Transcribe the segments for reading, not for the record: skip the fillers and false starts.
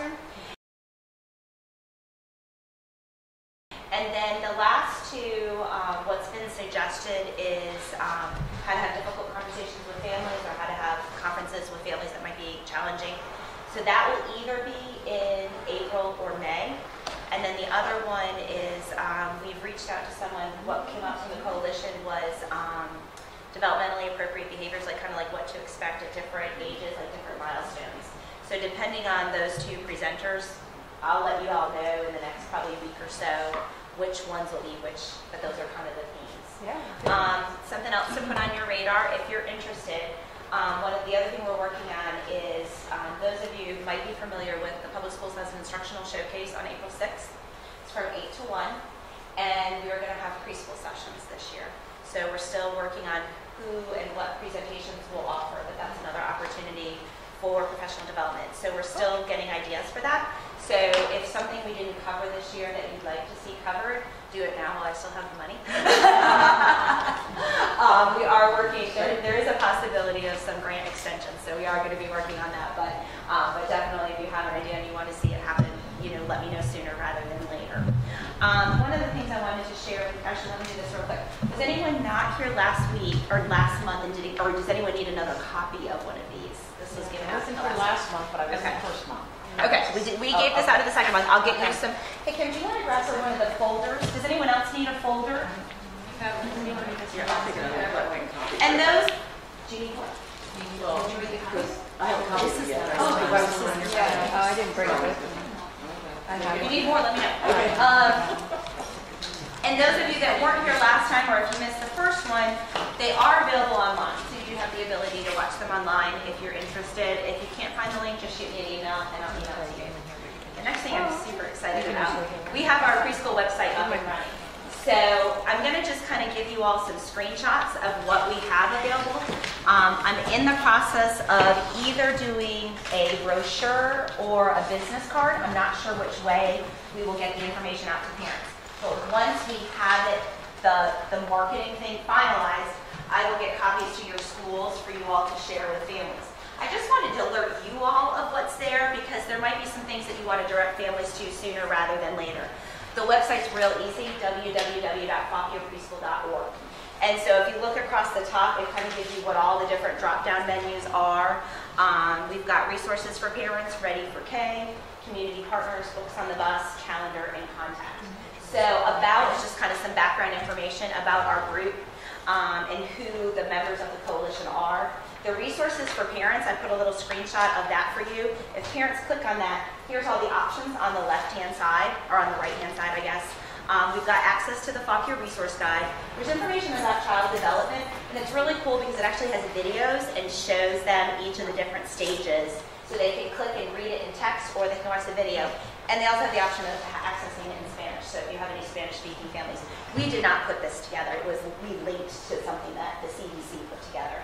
classroom. And then the last two, what's been suggested is how to have difficult conversations with families or how to have conferences with families that might be challenging. So that will either be in April or May. And then the other one is we've reached out to someone. What came up from the coalition was developmentally appropriate behaviors, like kind of like what to expect at different ages, like different milestones. So depending on those two presenters, I'll let you all know in the next probably week or so which ones will be which, but those are kind of the themes. Yeah. Something else to put on your radar if you're interested. One of the other thing we're working on is those of you who might be familiar with the public schools has an instructional showcase on April 6th. It's from 8 to 1, and we're going to have preschool sessions this year. So we're still working on who and what presentations we'll offer, but that's another opportunity for professional development. So we're still getting ideas for that. So if something we didn't cover this year that you'd like to see covered, do it now while I still have the money. We are working, there is a possibility of some grant extension, so we are going to be working on that, but definitely if you have an idea and you want to see it happen, let me know sooner rather than later. One of the things I wanted to share, actually let me do this real quick. Was anyone not here last week or last month, and or does anyone need another copy of one of these? This was given out. I wasn't here last month, but I was in the first month. Okay, we gave this out of the second month. I'll get you some. Hey Kim, do you want to grab one of the folders? Does anyone else need a folder? And those, do you need what? I have a copy of it. I didn't bring it with me. If you need more, let me know. Okay. And those of you that weren't here last time, or if you missed the first one, they are available online. So you do have the ability to watch them online if you're interested. If you can't find the link, just shoot me an email and I'll email it to you. The next thing I'm super excited about, we have our preschool website up and running. So I'm going to just kind of give you all some screenshots of what we have available. I'm in the process of either doing a brochure or a business card. I'm not sure which way we will get the information out to parents. But once we have it, the marketing thing finalized, I will get copies to your schools for you all to share with families. I just wanted to alert you all of what's there because there might be some things that you want to direct families to sooner rather than later. The website's real easy, www.fauquiapreschool.org. And so if you look across the top, it kind of gives you what all the different drop-down menus are. We've got resources for parents, Ready for K, community partners, books on the bus, calendar, and contact. So about is just kind of some background information about our group and who the members of the coalition are. The resources for parents, I put a little screenshot of that for you. If parents click on that, here's all the options on the left-hand side, or on the right-hand side, I guess. We've got access to the Fauquia Resource Guide. There's information about child development, and it's really cool because it actually has videos and shows them each of the different stages. So they can click and read it in text, or they can watch the video. And they also have the option of accessing it in Spanish. So if you have any Spanish-speaking families, we did not put this together. We linked to something that the CDC put together.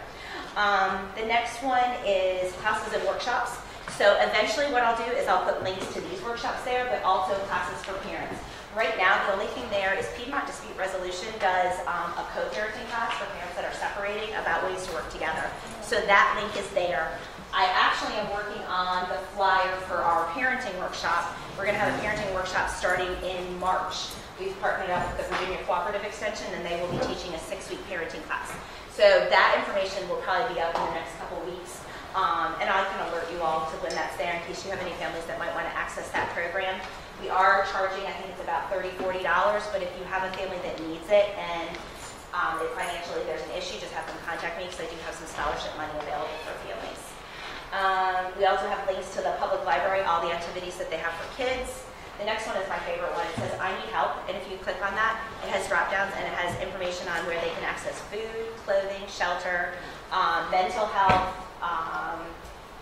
The next one is classes and workshops. So eventually what I'll do is I'll put links to these workshops there, but also classes for parents. Right now, the only thing there is Piedmont Dispute Resolution does a co-parenting class for parents that are separating about ways to work together. So that link is there. I actually am working on the flyer for our parenting workshop. We're going to have a parenting workshop starting in March. We've partnered up with the Virginia Cooperative Extension, and they will be teaching a 6-week parenting class. So that information will probably be up in the next couple weeks. And I can alert you all to when that's there in case you have any families that might want to access that program. We are charging, I think it's about $30, $40, but if you have a family that needs it and if financially there's an issue, just have them contact me because I do have some scholarship money available for families. We also have links to the public library, all the activities that they have for kids. The next one is my favorite one. It says, I need help. And if you click on that, it has drop downs and it has information on where they can access food, clothing, shelter, mental health,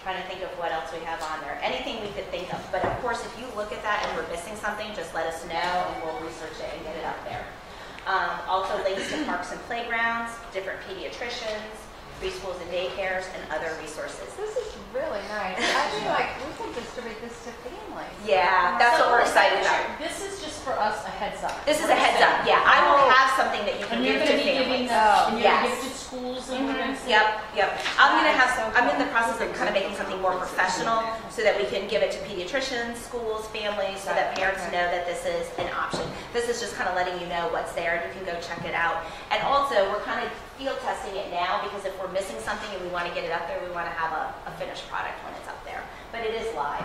trying to think of what else we have on there. Anything we could think of. But of course, if you look at that and we're missing something, just let us know and we'll research it and get it up there. Also links to parks and playgrounds, different pediatricians, preschools and daycares, and other resources. This is really nice. I feel like we can distribute this to families. Yeah, that's what we're excited about. This is just for us a heads up. This is a heads up. Yeah, I will have something that you can give to families. And you're Yes. going to give to schools and we're going to see. Yep. I'm going to have some. I'm in the process of kind of making something more professional so that we can give it to pediatricians, schools, families, so that parents know that this is an option. This is just kind of letting you know what's there, and you can go check it out. And also, we're kind of field testing it now, because if we're missing something and we want to get it up there, we want to have a finished product when it's up there. But it is live.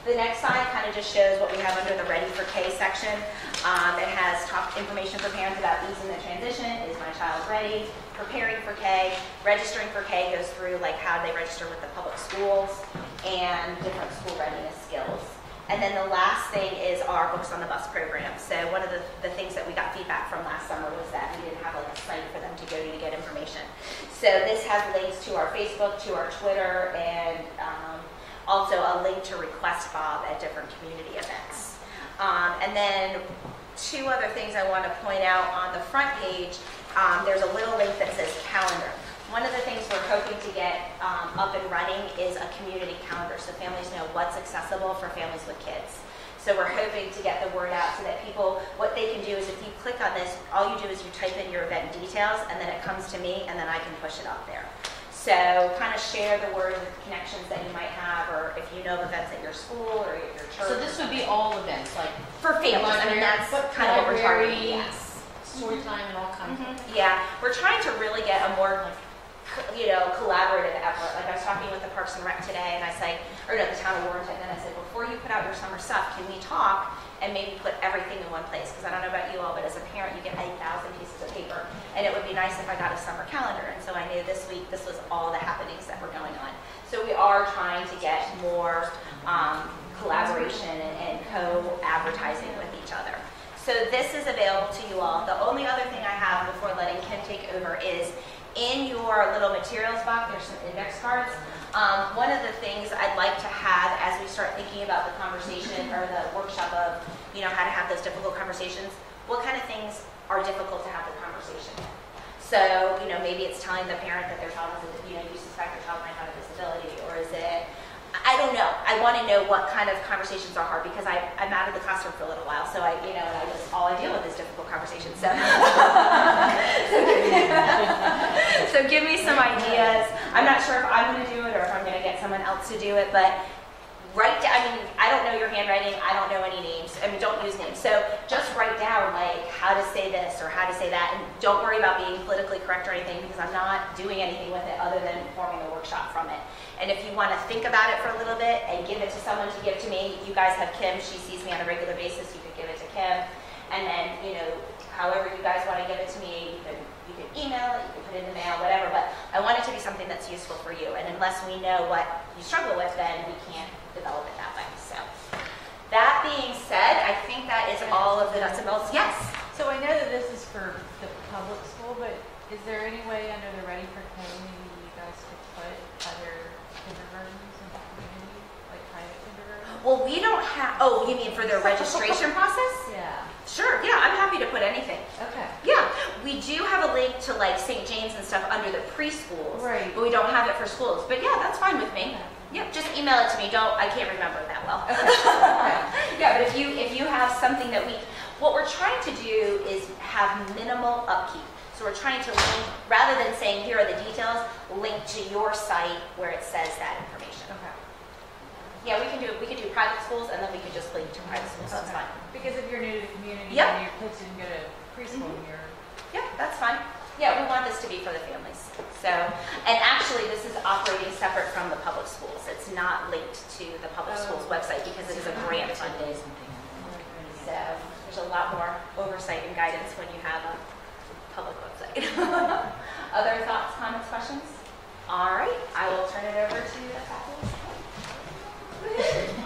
The next slide kind of just shows what we have under the Ready for K section. It has information for parents about easing the transition. Is my child ready? Preparing for K. Registering for K goes through like how they register with the public schools and different school readiness skills. And then the last thing is our Books on the Bus program. So one of the things that we got feedback from last summer was that we didn't have like a site for them to go to get information. So this has links to our Facebook, to our Twitter, and also a link to request Bob at different community events. And then two other things I want to point out on the front page. There's a little link that says calendar. One of the things we're hoping to get up and running is a community calendar, so families know what's accessible for families with kids. So we're hoping to get the word out so that people, what they can do is if you click on this, all you do is you type in your event details, and then it comes to me, and then I can push it up there. So kind of share the word with connections that you might have, or if you know of events at your school or your church. So this would be all events, like for families. I mean, that's kind of what we're targeting. Yes. Story time and all kinds of things. Yeah, we're trying to really get a more, collaborative effort. Like I was talking with the Parks and Rec today, and I said, or no, the town of Warrenton, and I said, before you put out your summer stuff, can we talk and maybe put everything in one place? Because I don't know about you all, but as a parent, you get 8,000 pieces of paper, and it would be nice if I got a summer calendar. And so I knew this week this was all the happenings that were going on. So we are trying to get more collaboration and co-advertising with each other. So this is available to you all. The only other thing I have before letting Kim take over is in your little materials box, there's some index cards. One of the things I'd like to have as we start thinking about the conversation or the workshop of, how to have those difficult conversations, what kind of things are difficult to have the conversation with? So, maybe it's telling the parent that their child has you suspect their child might have a disability, or is it, I don't know. I want to know what kind of conversations are hard, because I'm out of the classroom for a little while, so all I deal with is difficult conversations. So, so give me some ideas. I'm not sure if I'm going to do it or if I'm going to get someone else to do it, but write down, I don't know your handwriting. I don't know any names. Don't use names. So just write down how to say this or how to say that, and don't worry about being politically correct or anything, because I'm not doing anything with it other than forming a workshop from it. And if you want to think about it for a little bit and give it to someone to give to me, you guys have Kim. She sees me on a regular basis. You could give it to Kim. And then, however you guys want to give it to me, you can email it, you can put it in the mail, whatever. But I want it to be something that's useful for you. And unless we know what you struggle with, then we can't develop it that way. So that being said, I think that is all of the nuts and bolts. Yes? So I know that this is for the public school, but is there any way under the Ready for K, maybe you guys could put other kindergartens in the community, like private kindergartens? Well, we don't have, oh, you mean for the registration process? Yeah. Sure, yeah, I'm happy to put anything. Okay. Yeah, we do have a link to St. James and stuff under the preschools, right? But we don't have it for schools. But yeah, that's fine with me. Okay. Yep, just email it to me. I can't remember it that well. Okay. Yeah, but if you have something that what we're trying to do is have minimal upkeep. So we're trying to link, rather than saying here are the details, link to your site where it says that information. Okay. Yeah, we can do private schools, and then we can just link to private schools. So that's fine. Because if you're new to the community yep. and your kids didn't go to preschool, yeah, that's fine. Yeah, we want this to be for the families. So, and actually, this is operating separate from the public schools. It's not linked to the public schools website because it is a grant funded. So there's a lot more oversight and guidance when you have a public website. Other thoughts, comments, questions? All right, I will turn it over to the faculty.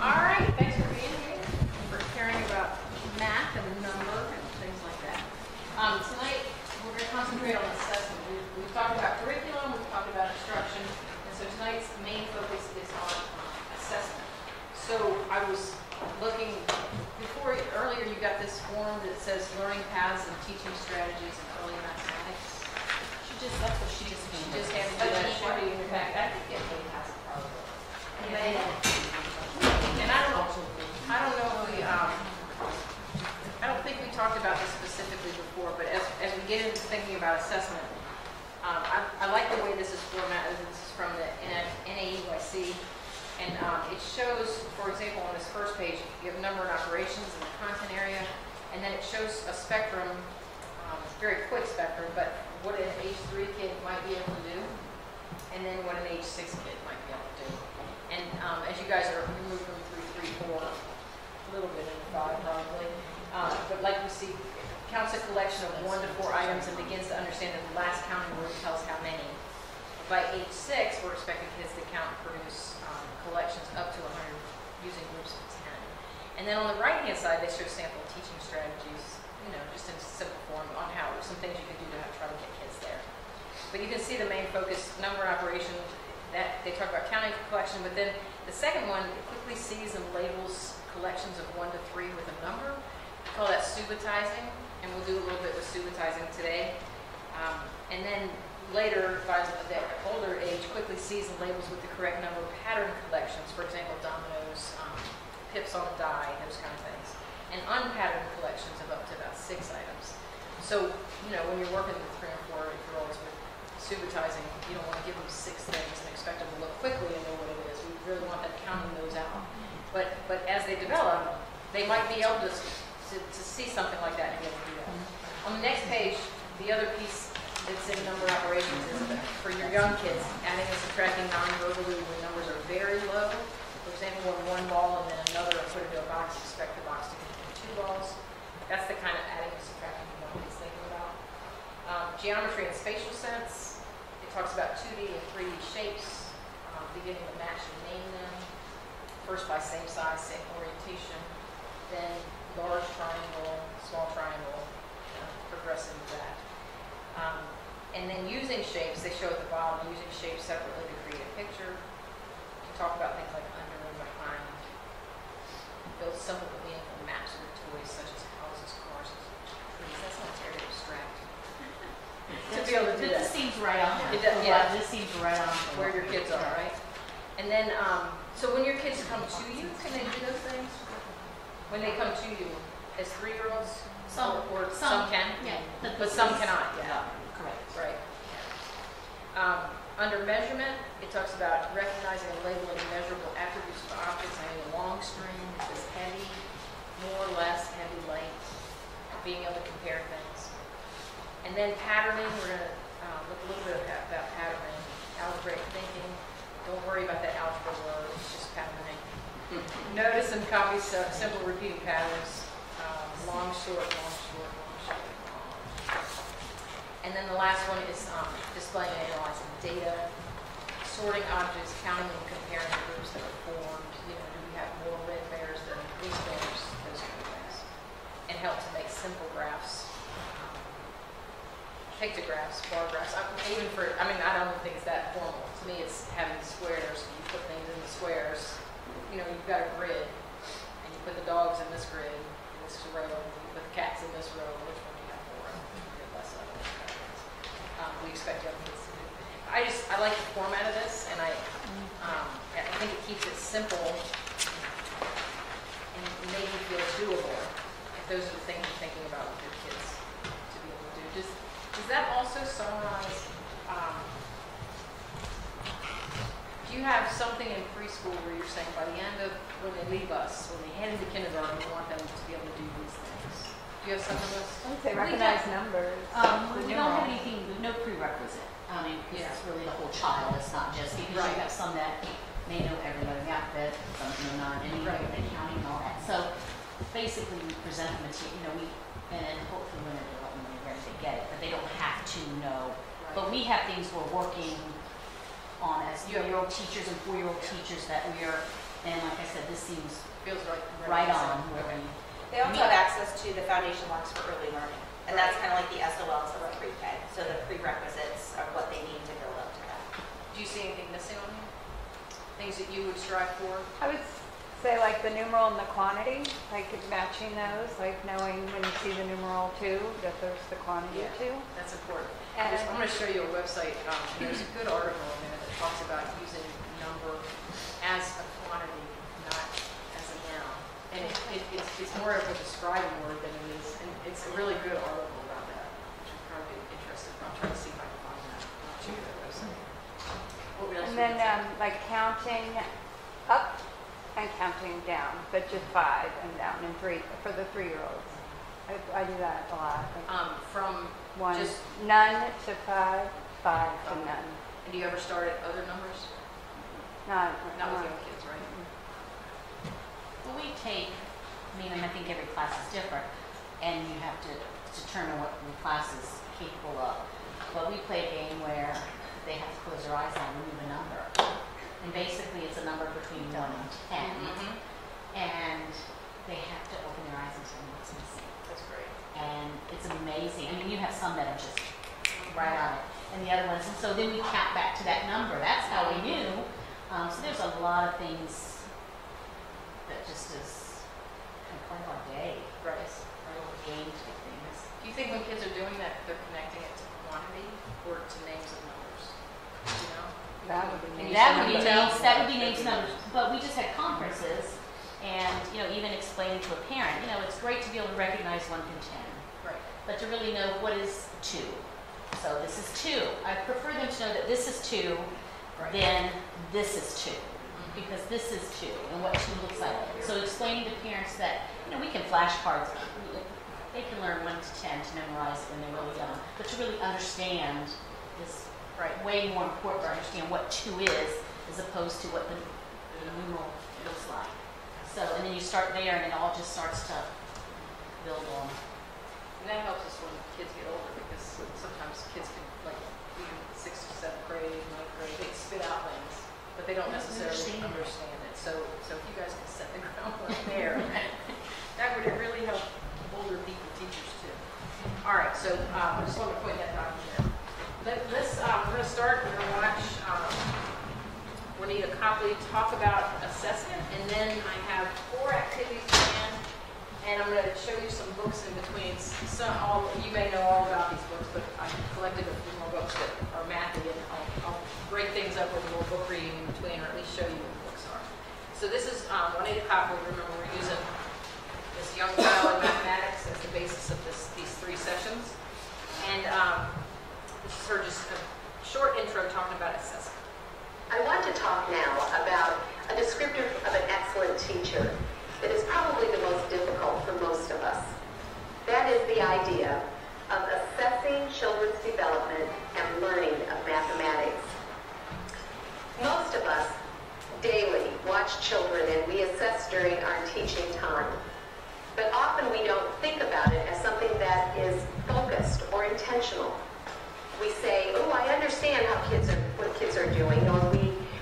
All right, thanks for being here, for caring about math and number and things like that. Tonight, we're going to concentrate on assessment. We've talked about curriculum, we've talked about instruction, and so tonight's main focus is on assessment. So I was looking, earlier you got this form that says learning paths and teaching strategies in early mathematics. That's what she just handed me. That should be in your back. I think it may have it probably. Anybody know? And I don't know if I don't think we talked about this specifically before, but as we get into thinking about assessment, I like the way this is formatted. This is from the it shows, for example, on this first page, you have number and operations in the content area, and then it shows a spectrum, very quick spectrum, but what an age 3 kid might be able to do, and then what an age 6 kid might be able to do. And as you guys are moving through 3, 4, a little bit into 5 probably, but like we see, counts a collection of 1 to 4 items and begins to understand that the last counting word tells how many. By age 6, we're expecting kids to count and produce collections up to 100 using groups of 10. And then on the right-hand side, they show sample teaching strategies, just in simple form on how some things you can do to try to get kids there. But you can see the main focus, number and operation, that they talk about counting collection, but then the second one, it quickly sees and labels collections of 1 to 3 with a number. We call that subitizing, and we'll do a little bit with subitizing today. And then later, by the older age, quickly sees and labels with the correct number pattern collections, for example, dominoes, pips on a die, those kind of things. And unpatterned collections of up to about 6 items. So, when you're working with 3 and 4-year-olds with subitizing, you don't want to give them 6 things and expect them to look quickly and know what it is. We really want them counting those out. But as they develop, they might be able to see something like that and be able to do that. On the next page, the other piece that's in number operations is for your young kids, adding and subtracting non-verbally when numbers are very low. For example, when 1 ball and then another are put into a box, expect the box to contain 2 balls. That's the kind of adding and subtracting you want kids thinking about. Geometry and spatial sense. It talks about 2D and 3D shapes, beginning to match and name them. First by same size, same orientation. Then large triangle, small triangle, progressing to that. And then using shapes, they show at the bottom, using shapes separately to create a picture. To talk about things like under and behind. Build simple but meaningful maps with toys such as houses, cars, and trees. That sounds very abstract. To be able to do that. This seems right on. Yeah. This seems right on. Where your kids are, right? And then, so when your kids come to you, can they do those things? When they come to you as 3-year-olds? Some can? Yeah. But some cannot, yeah. Correct. Right. Under measurement, it talks about recognizing and labeling measurable attributes of objects. I mean, a long string, it says heavy, more or less, heavy, light, being able to compare things. And then patterning, we're going to look a little bit about patterning, algebraic thinking. Don't worry about that algebra word, it's just patterning. Notice and copy simple repeating patterns. Long, short, long, short, long, short, long. And then the last one is displaying and analyzing data, sorting objects, counting and comparing groups that are formed. Do we have more red bears than green bears? Those kind of things. And help to make simple graphs, pictographs, bar graphs. I don't think it's that formal. To me, it's having squares. You put things in the squares. You've got a grid, and you put the dogs in this grid, in this row, and you put the cats in this row. Which one do you have for? Less of it. We expect young kids to do. I like the format of this, and I think it keeps it simple and make it feel doable. If those are the things you're thinking about with your kids to be able to do. Does that also summarize? Do you have something in preschool where you're saying by the end of when they leave us, when they head into kindergarten, we want them to be able to do these things? Do you have some of those? I would say recognize numbers. We don't have anything, no prerequisite. Because it's really the whole child. It's not just because you have some that may know everybody in the alphabet, some know not, and counting and all that. So basically, we present the material, and hopefully when they're developing, they're ready to get it, but they don't have to know. Right. But we have things we're working on as 3-year-old teachers and 4-year-old teachers that we are, and like I said, this seems feels right on. They also have access to the foundation marks for early learning, and that's kind of like the SOLs of our pre-K. So the prerequisites are what they need to build up to that. Do you see anything missing on here? Things that you would strive for? I would say like the numeral and the quantity, like matching those, like knowing when you see the numeral 2 that there's the quantity too. That's important. And I'm going to show you a website. There's a good article in there that talks about using number as a quantity, not as a noun. And it's more of a describing word than it is. And it's a really good article about that, which would probably be interesting. I'll try to see if I can find that. I'll show you that website. And then like counting up and counting down, but just 5 and down, and 3 for the 3-year-olds. I do that a lot. From 1, just, none to 5, 5 to none. and do you ever start at other numbers? Not Not with young kids, right? Well, we take, I think every class is different, and you have to determine what the class is capable of. But we play a game where they have to close their eyes and remove a number. And basically, it's a number between 1 and 10. And they have to open their eyes and tell me what's missing. That's great. And it's amazing. You have some that are just right on it, and the other ones. And so then we count back to that number. That's how we knew. So there's a lot of things that just is kind of part of our day. Right. Our little game type things. Do you think when kids are doing that, they're connecting it to quantity or to names of numbers? You know? That would be neat. That would be names and numbers. But we just had conferences, and even explaining to a parent, it's great to be able to recognize 1 through 10. Right. But to really know what is 2. So this is 2. I prefer them to know that this is 2, then this is 2. Because this is 2 and what 2 looks like. So explaining to parents that, we can flashcards. They can learn 1 to 10 to memorize it when they're really young. But to really understand is way more important to understand what 2 is as opposed to what the numeral looks like. So, and then you start there and it all just starts to build on. And that helps us when kids get older, because sometimes kids can, like, even 6th to 7th grade, 9th grade, they spit out things, but they don't necessarily understand it. So if you guys can set the groundwork there, that would really help older people, teachers too. All right, so I just want to point that out there. We're going to start. We're going to watch Juanita Copley talk about assessment, and then I have 4 activities planned, and I'm going to show you some books in between. You may know all about these books, but I collected a few more books that are mathy, and I'll break things up with a little book reading in between, or at least show you what the books are. So this is Juanita Copley. Remember, we're using this young child in mathematics as the basis of these 3 sessions. And this is her just a short intro talking about assessment. I want to talk now about a descriptor of an excellent teacher that is probably the most difficult for most of us. That is the idea of assessing children's development and learning of mathematics. Most of us daily watch children and we assess during our teaching time. But often we don't think about it as something that is focused or intentional. We say, oh, I understand what kids are doing, or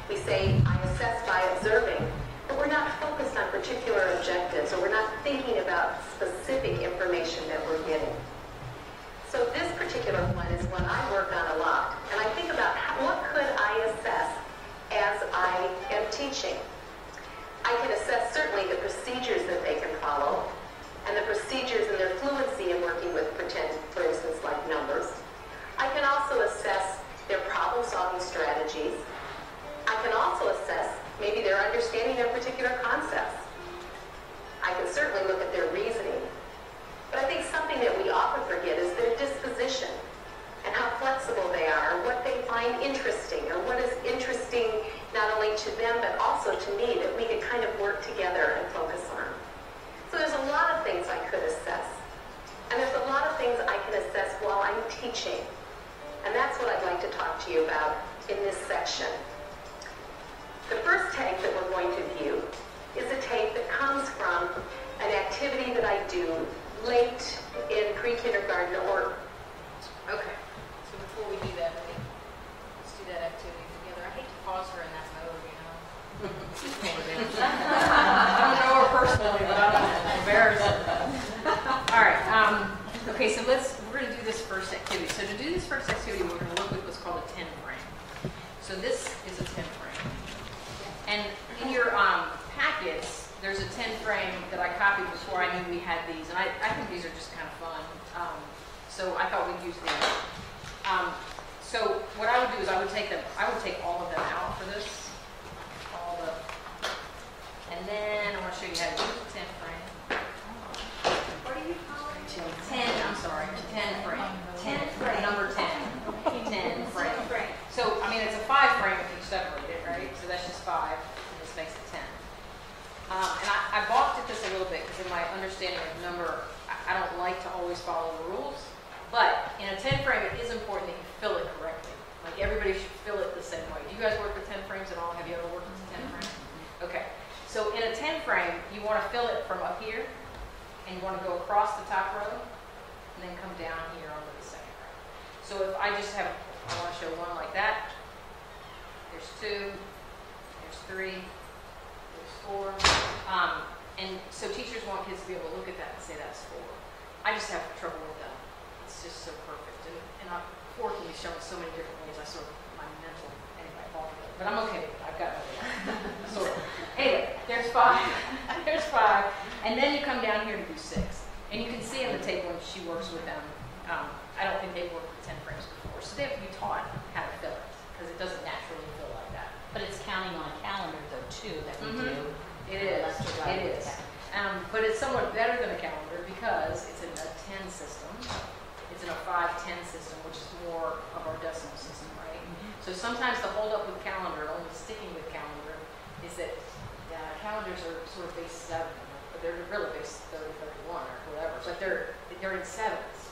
we say, I assess by observing, but we're not focused on particular objectives, or we're not thinking about specific information that we're getting. So this particular one is one I work on a lot, and I think about what could I assess as I am teaching. I can assess certainly the procedures that they can follow, and the procedures and their fluency in working with pretend, for instance, like numbers. I can also assess their problem-solving strategies. I can also assess maybe their understanding of particular concepts. I can certainly look at their reasoning. But I think something that we often forget is their disposition and how flexible they are, what they find interesting, or what is interesting not only to them but also to me that we could kind of work together and focus on. So there's a lot of things I could assess. And there's a lot of things I can assess while I'm teaching. And that's what I'd like to talk to you about in this section. The first tape that we're going to view is a tape that comes from an activity that I do late in pre-kindergarten or... Okay, so before we do that, let's do that activity together. I hate to pause her in that mode, you know. I don't know her personally, but I'm embarrassed. All right, okay, so we're going to do this first activity. So to do this first activity, we're going to look at what's called a 10 frame. So this is a 10 frame. And in your packets, there's a 10 frame that I copied before I knew we had these. And I think these are just kind of fun. So I thought we'd use these. So what I would do is I would take all of them out for this. And then I want to show you how to use the 10 frame. What are you calling it? 10 frame. 10 frame. Number 10. 10 frame. So, I mean, it's a 5 frame if you separate it, right? So that's just 5, and this makes it 10. And I balked at this a little bit because in my understanding of number, I don't like to always follow the rules. But in a 10 frame, it is important that you fill it correctly. Like everybody should fill it the same way. Do you guys work with 10 frames at all? Have you ever worked with a 10 frame? Okay. So in a 10 frame, you want to fill it from up here, and you want to go across the top row, and then come down here onto the second row. So if I just have, I want to show one like that. There's 2, there's 3, there's 4. And so teachers want kids to be able to look at that and say that's 4. I just have trouble with that. It's just so perfect. And 4 can be shown so many different ways. I sort of, my mental, anyway, altogether. But I'm okay with it. I've got it. Sort of. Anyway, there's 5. There's 5. And then you come down here to do 6. And you can see in the table when she works with them, I don't think they've worked with 10 frames before. So they have to be taught how to fill it, because it doesn't naturally fill like that. But it's counting on a calendar though too that we do. It is. It is. But it's somewhat better than a calendar because it's in a 10 system. It's in a 5-10 system, which is more of our decimal system, right? So sometimes the hold up with calendar, only sticking with calendar, is that calendars are sort of base 7, but they're really base 30, 31 or whatever. But they're in 7s.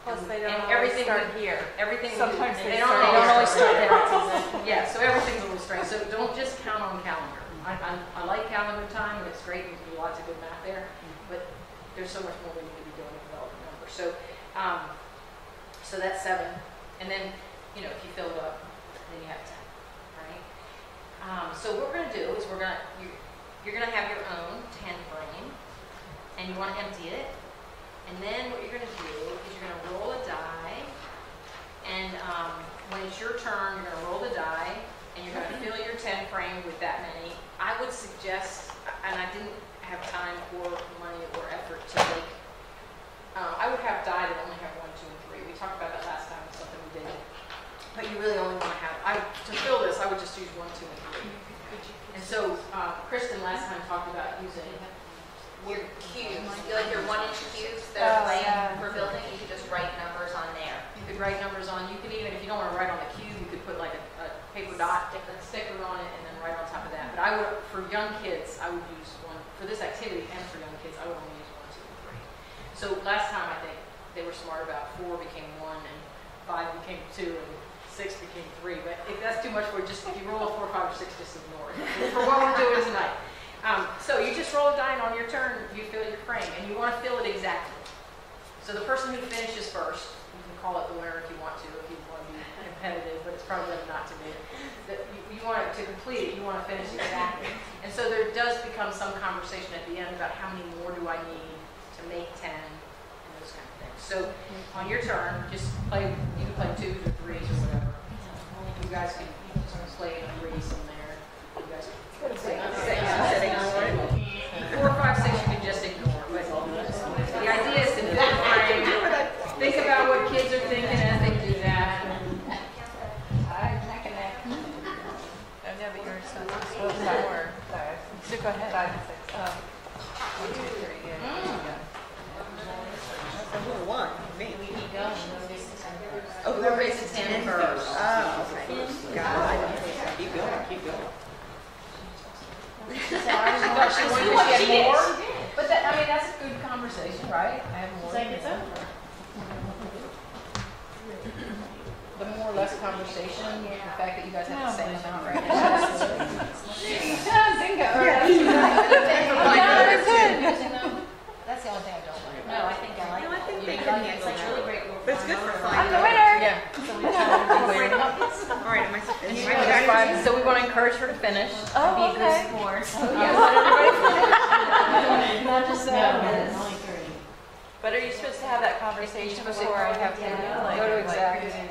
Plus they don't and always everything start here. Everything Sometimes they they don't start always start there. there. Yeah, so everything's a little strange. So don't just count on calendar. I like calendar time, and it's great. You can do lots of good math there, but there's so much more we need to be doing to develop a number. So, so that's 7, and then if you fill it up, then you have 10, right? So what we're going to do is you're going to have your own 10 frame, and you want to empty it. And then what you're going to do is you're going to roll a die, and when it's your turn, you're going to roll the die, and you're going to fill your 10 frame with that many. I would suggest, and I didn't have time or money or effort to make, I would have die that only have 1, 2, and 3. We talked about that last time, it's something we did. But you really only want to have, to fill this, I would just use 1, 2, and 3. And so Kristen last time talked about using your cubes, like your 1-inch cubes that are planned for building, you could just write numbers on there. You could write numbers on, you could even, if you don't want to write on the cube, you could put like a paper dot, stick a sticker on it, and then write on top of that. But I would, for young kids, I would use 1, for this activity and for young kids, I would only use 1, 2, and 3. So last time I think they were smart about 4 became 1, and 5 became 2, and 6 became 3. But if that's too much for you, just if you roll a 4, 5, or 6, just ignore it. For what we're doing tonight. So you just roll a die, and on your turn, you fill your frame, and you want to fill it exactly. So the person who finishes first, you can call it the winner if you want to be competitive, but it's probably better not to be. You want it to complete it, you want to finish exactly. And so there does become some conversation at the end about how many more do I need to make 10, and those kind of things. So on your turn, just play, you can play 2s or 3s or whatever. You guys can play a 3 from there. You guys can 4, 5, 6 you can just ignore. But the idea is to build a frame. Think about what kids are thinking as they do that. No, but you're supposed to more. So go ahead. 5 and 6. 1, 2, 3. Yeah. That's a little 1. Me. We keep going. Oh, Whoever makes a 10 first. Oh, okay. Got it. Keep going. Keep going. She thought she wanted to get more. But that, I mean, that's a good conversation, right? I have more. It's like it's over. The more or less conversation, the fact that you guys have the same amount, right? Bingo. That's the only thing I don't like. No, I think I like it. No, I think they You can like it. handle It's that. really great. But it's good for fun. I'm the winner. Yeah. All right, am I So we want to encourage her to finish. Oh, Be a good okay. sport. Not just No, that. it's only 30. But are you supposed to have that conversation before I have to like, Go to exact. who did-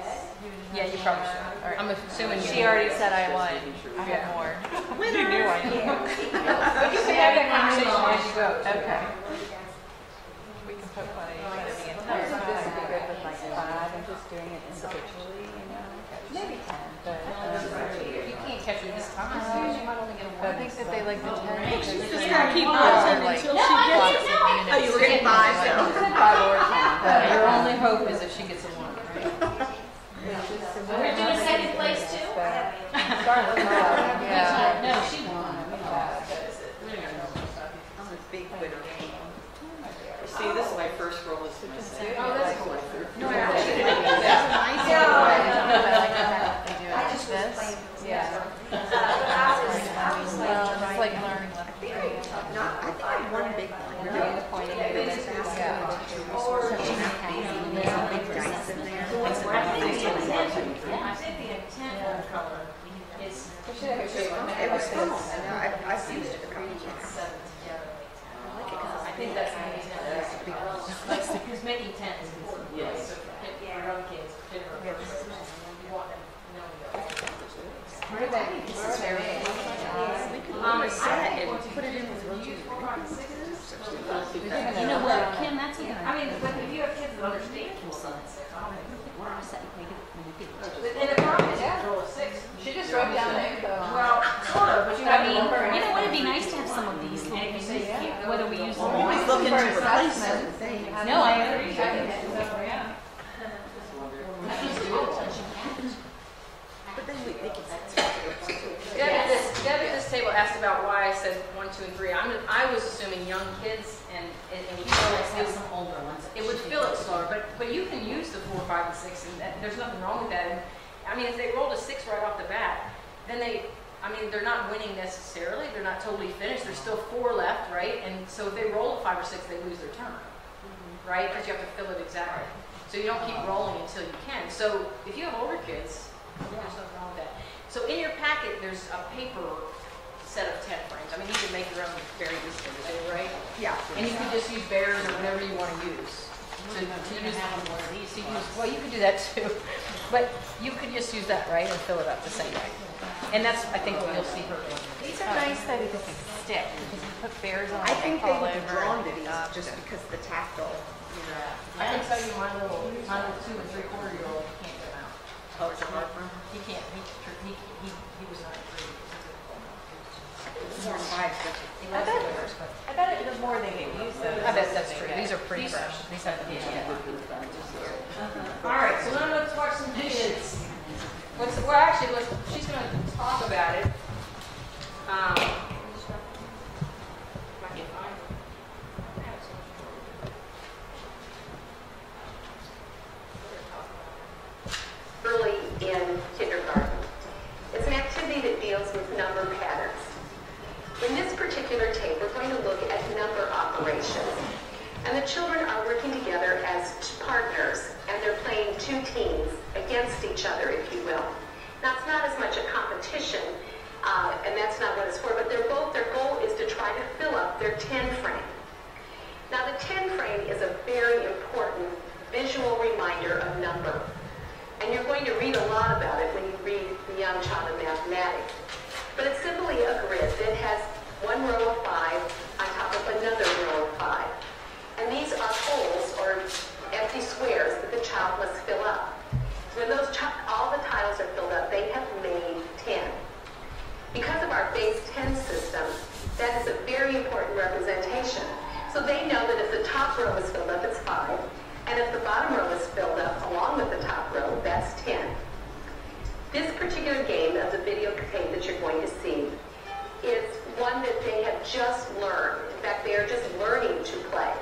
Yeah, you probably should. All right. I'm assuming She already said I won. I have more. You knew I knew. But you can have that conversation as you go. Okay. We can put money at the end. This would be good with like 5 and just doing it individually, maybe 10, but You can't catch her this time. You might only get I think that they like the 10 because She's they just gonna keep are going like until she gets lots it. of units. Oh, you were getting 5, so. 5 or 10. Your only hope is if she gets a 1, right? We're doing second place too? Start with 5. Yeah. No, she won. We don't know. It was fun. I've used it a couple of times. I think that's amazing. Because making tents is Yes. so for young kids, particularly you want them to know that. I set it and put it in with roaches. You know what, Kim, that's even. I mean, but if you have kids that understand What I said, make it. and the problem is control of 6. She just wrote down there though. Well, sort of, but you I have mean, to you know what, it'd be nice to have some of these little things, whether we use them or Always not. looking to replace certain things. No, I agree. But then they can. Deb at this table asked about why I said 1, 2, and 3. I was assuming young kids and it would Have some older ones. it would fill it slower, but you can use the 4, 5, and 6, and there's nothing wrong with that. And, I mean, if they rolled a 6 right off the bat, then they're not winning necessarily. They're not totally finished. There's still 4 left, right? And so if they roll a 5 or 6, they lose their turn, right? Because you have to fill it exactly. So you don't keep rolling until you can. So if you have older kids, there's nothing wrong with that. So in your packet, there's a paper set of 10 frames. I mean, you can make your own very easily, right? Yeah. And you can just use bears or whatever you want to use. To use one of these. well, you could do that too, but you could just use that, right, and fill it up the same way. And that's, I think, what you'll see her doing. These are nice that it doesn't stick because you put bears on. I think they all would be over drawn to and these stuff. just because the tactile. I can tell you my little 2 and 3/4-year-old can't get out. Oh, it's a hard one. He can't. He was not free. It's more 5, but He likes the bears, but I bet it the more they get used to. I bet that's true. These are pretty fresh. These have to be. All right, so now let's watch some kids. She's going to talk about it. Early in kindergarten. It's an activity that deals with number patterns. In this particular tape, we're going to look at number operations. And the children are working together as partners, and they're playing 2 teams against each other, if you will. Now, it's not as much a competition, and that's not what it's for, but their goal is to try to fill up their 10 frame. Now, the 10 frame is a very important visual reminder of number. And you're going to read a lot about it when you read The Young Child in Mathematics. But it's simply a grid that has 1 row of 5 on top of another row of 5. And these are holes or empty squares that the child must fill up. When all the tiles are filled up, they have made 10. Because of our base 10 system, that is a very important representation. So they know that if the top row is filled up, it's 5. And if the bottom row is filled up along with the top row, that's 10. This particular game of the video tape that you're going to see is one that they have just learned. In fact, they are just learning to play.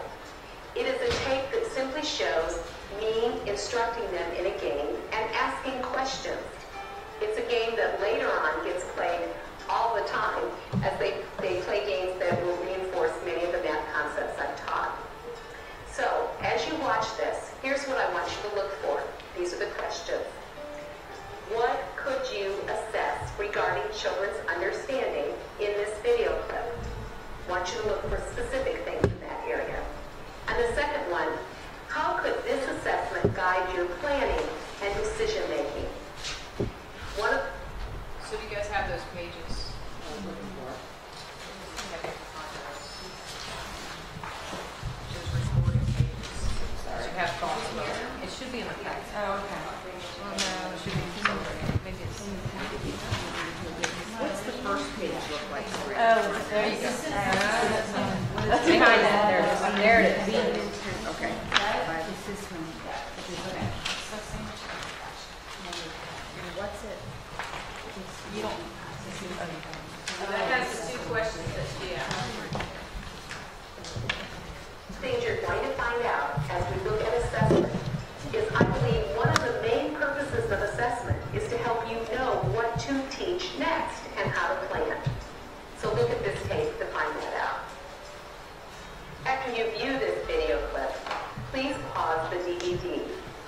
It is a tape that simply shows me instructing them in a game and asking questions. It's a game that later on gets played all the time as they play games that will reinforce many of the math concepts I've taught. So, as you watch this, here's what I want you to look for. These are the questions. What could you assess regarding children's understanding in this video clip? I want you to look for specific things in that area. And the second one, how could this assessment guide your planning and decision making? So do you guys have those pages? Have thoughts about it. It should be in the packet. Oh, okay. Well, no, it should be somewhere. Maybe it's. What's the first page look like? Oh, there you go. That's behind that. There it is. There it is. Okay. What's it? You don't. That has the 2 questions that she asked. Things you're going to find out as we look at assessment is, I believe, one of the main purposes of assessment is to help you know what to teach next and how to plan. So look at this tape to find that out. After you view this video clip, please pause the DVD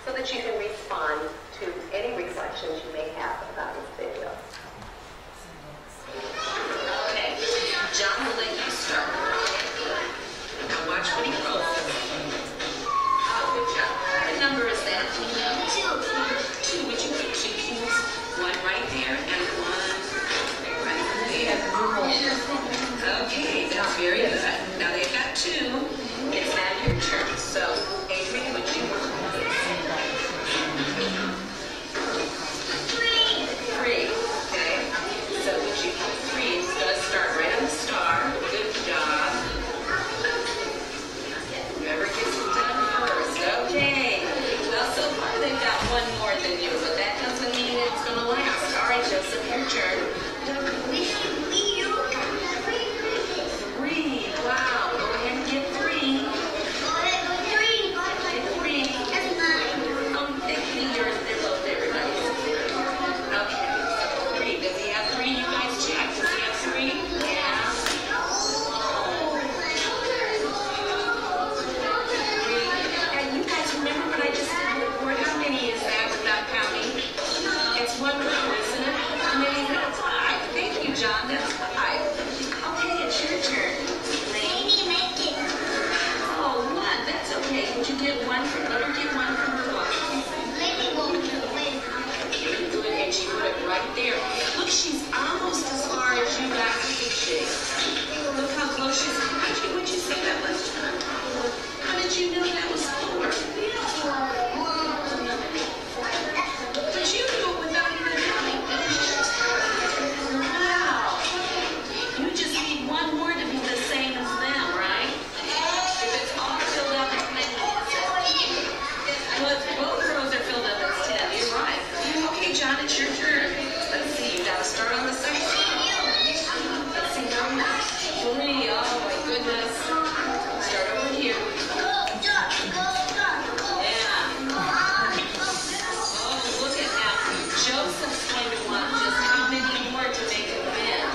so that you can respond to any reflections you may have about this video. 3. Oh my goodness. Start over here. Yeah. Oh, look at now. Joseph's going to want just how many more to make it win?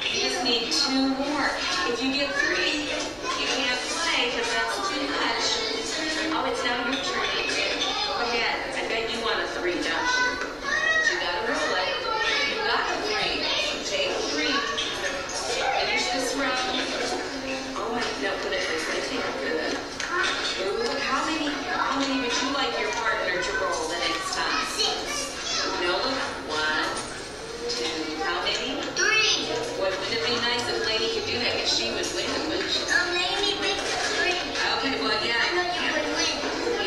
You just need 2 more. If you get 3, you can't play because that's too much. Oh, it's now your turn. Go ahead. I bet you want a 3, don't you? You gotta roll it. You got a 3. Take 3. Finish this round. Oh, no, put it this way. Take it for that. Ooh, how many would you like your partner to roll the next time? 6. No, look. 1, 2. How many? 3. Wouldn't it be nice if Lady could do that? Because she would win, wouldn't she? Lady makes 3. Okay, well, yeah. I know you would win.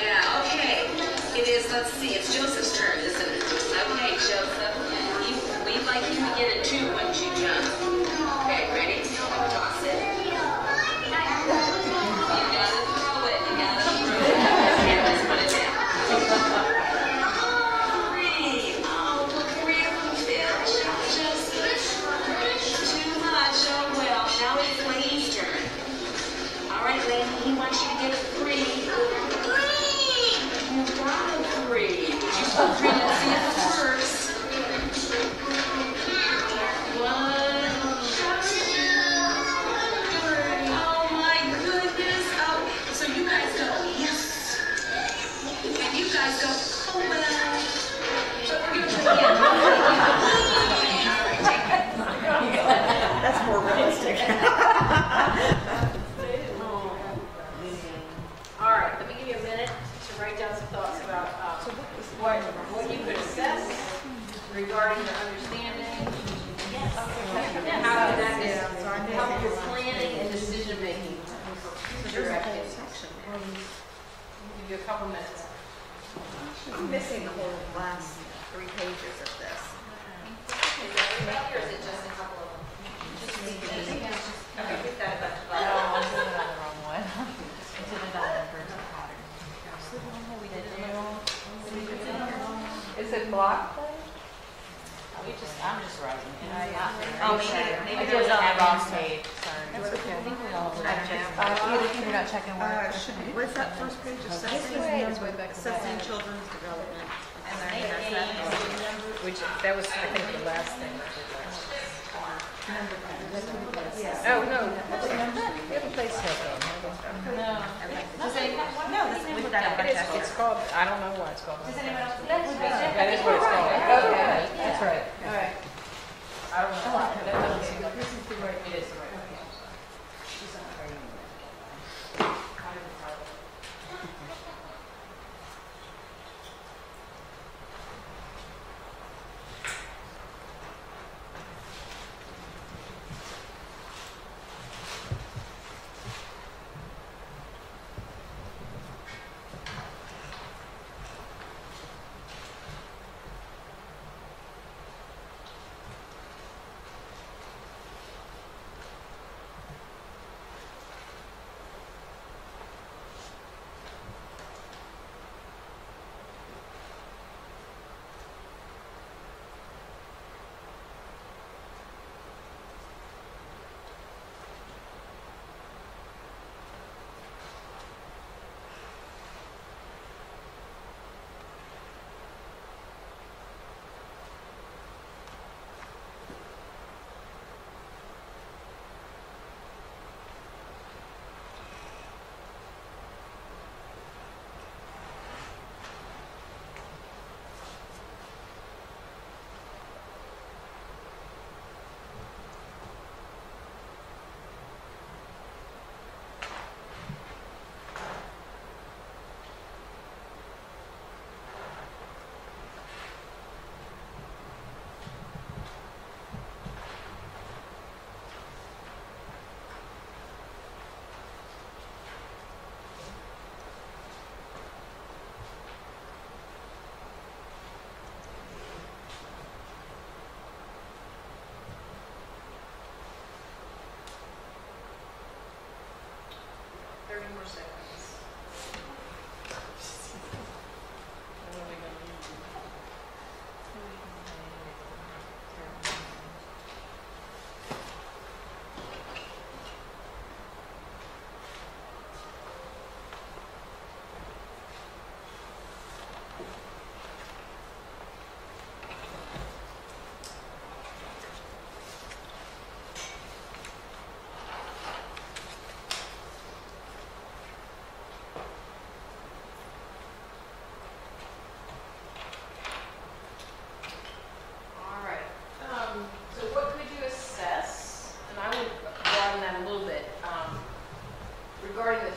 Yeah, okay. It is, let's see, it's Joseph's turn, isn't it? Okay, Joseph. We'd like you to get a 2 once you jump. Okay, ready? Toss it. You gotta throw it. You gotta throw it. Here, let's put it down. 3. Oh, look, 3 of them fit. Joseph. Too much. Oh, well, now it's Lady's turn. All right, Lady, he wants you to get a 3. You got a 3. You put 3, let's see it first. 1. Oh my goodness. Oh, so you guys go, yes. And you guys go, oh well. So we're going to play again. That's more realistic. All right, let me give you a minute to write down some thoughts about what you could assess regarding your understanding. How would that help your planning and decision making for your activities? I'll give you a couple minutes. I'm missing the whole last 3 pages of this. Is that everybody or is it just a couple of them? Okay, we've got a bunch of No, I'm doing it on the wrong one. I did it on the vertical pattern. We did it wrong. Is it blocked? I'm just writing it. Oh, maybe I there was did it on the a wrong page, sorry. That's okay. I think we all would. I don't know. You're not checking where. Where's that first page? Assessing children's development. And then Which, that was, I think, the last thing. Oh, no. We have a place taken. No. Does anyone? No, we've got a bunch of. It's called, I don't know why it's called. Does anyone else? That is what it's called. Okay, that's right. All right. I don't know. This is the right, it is the right.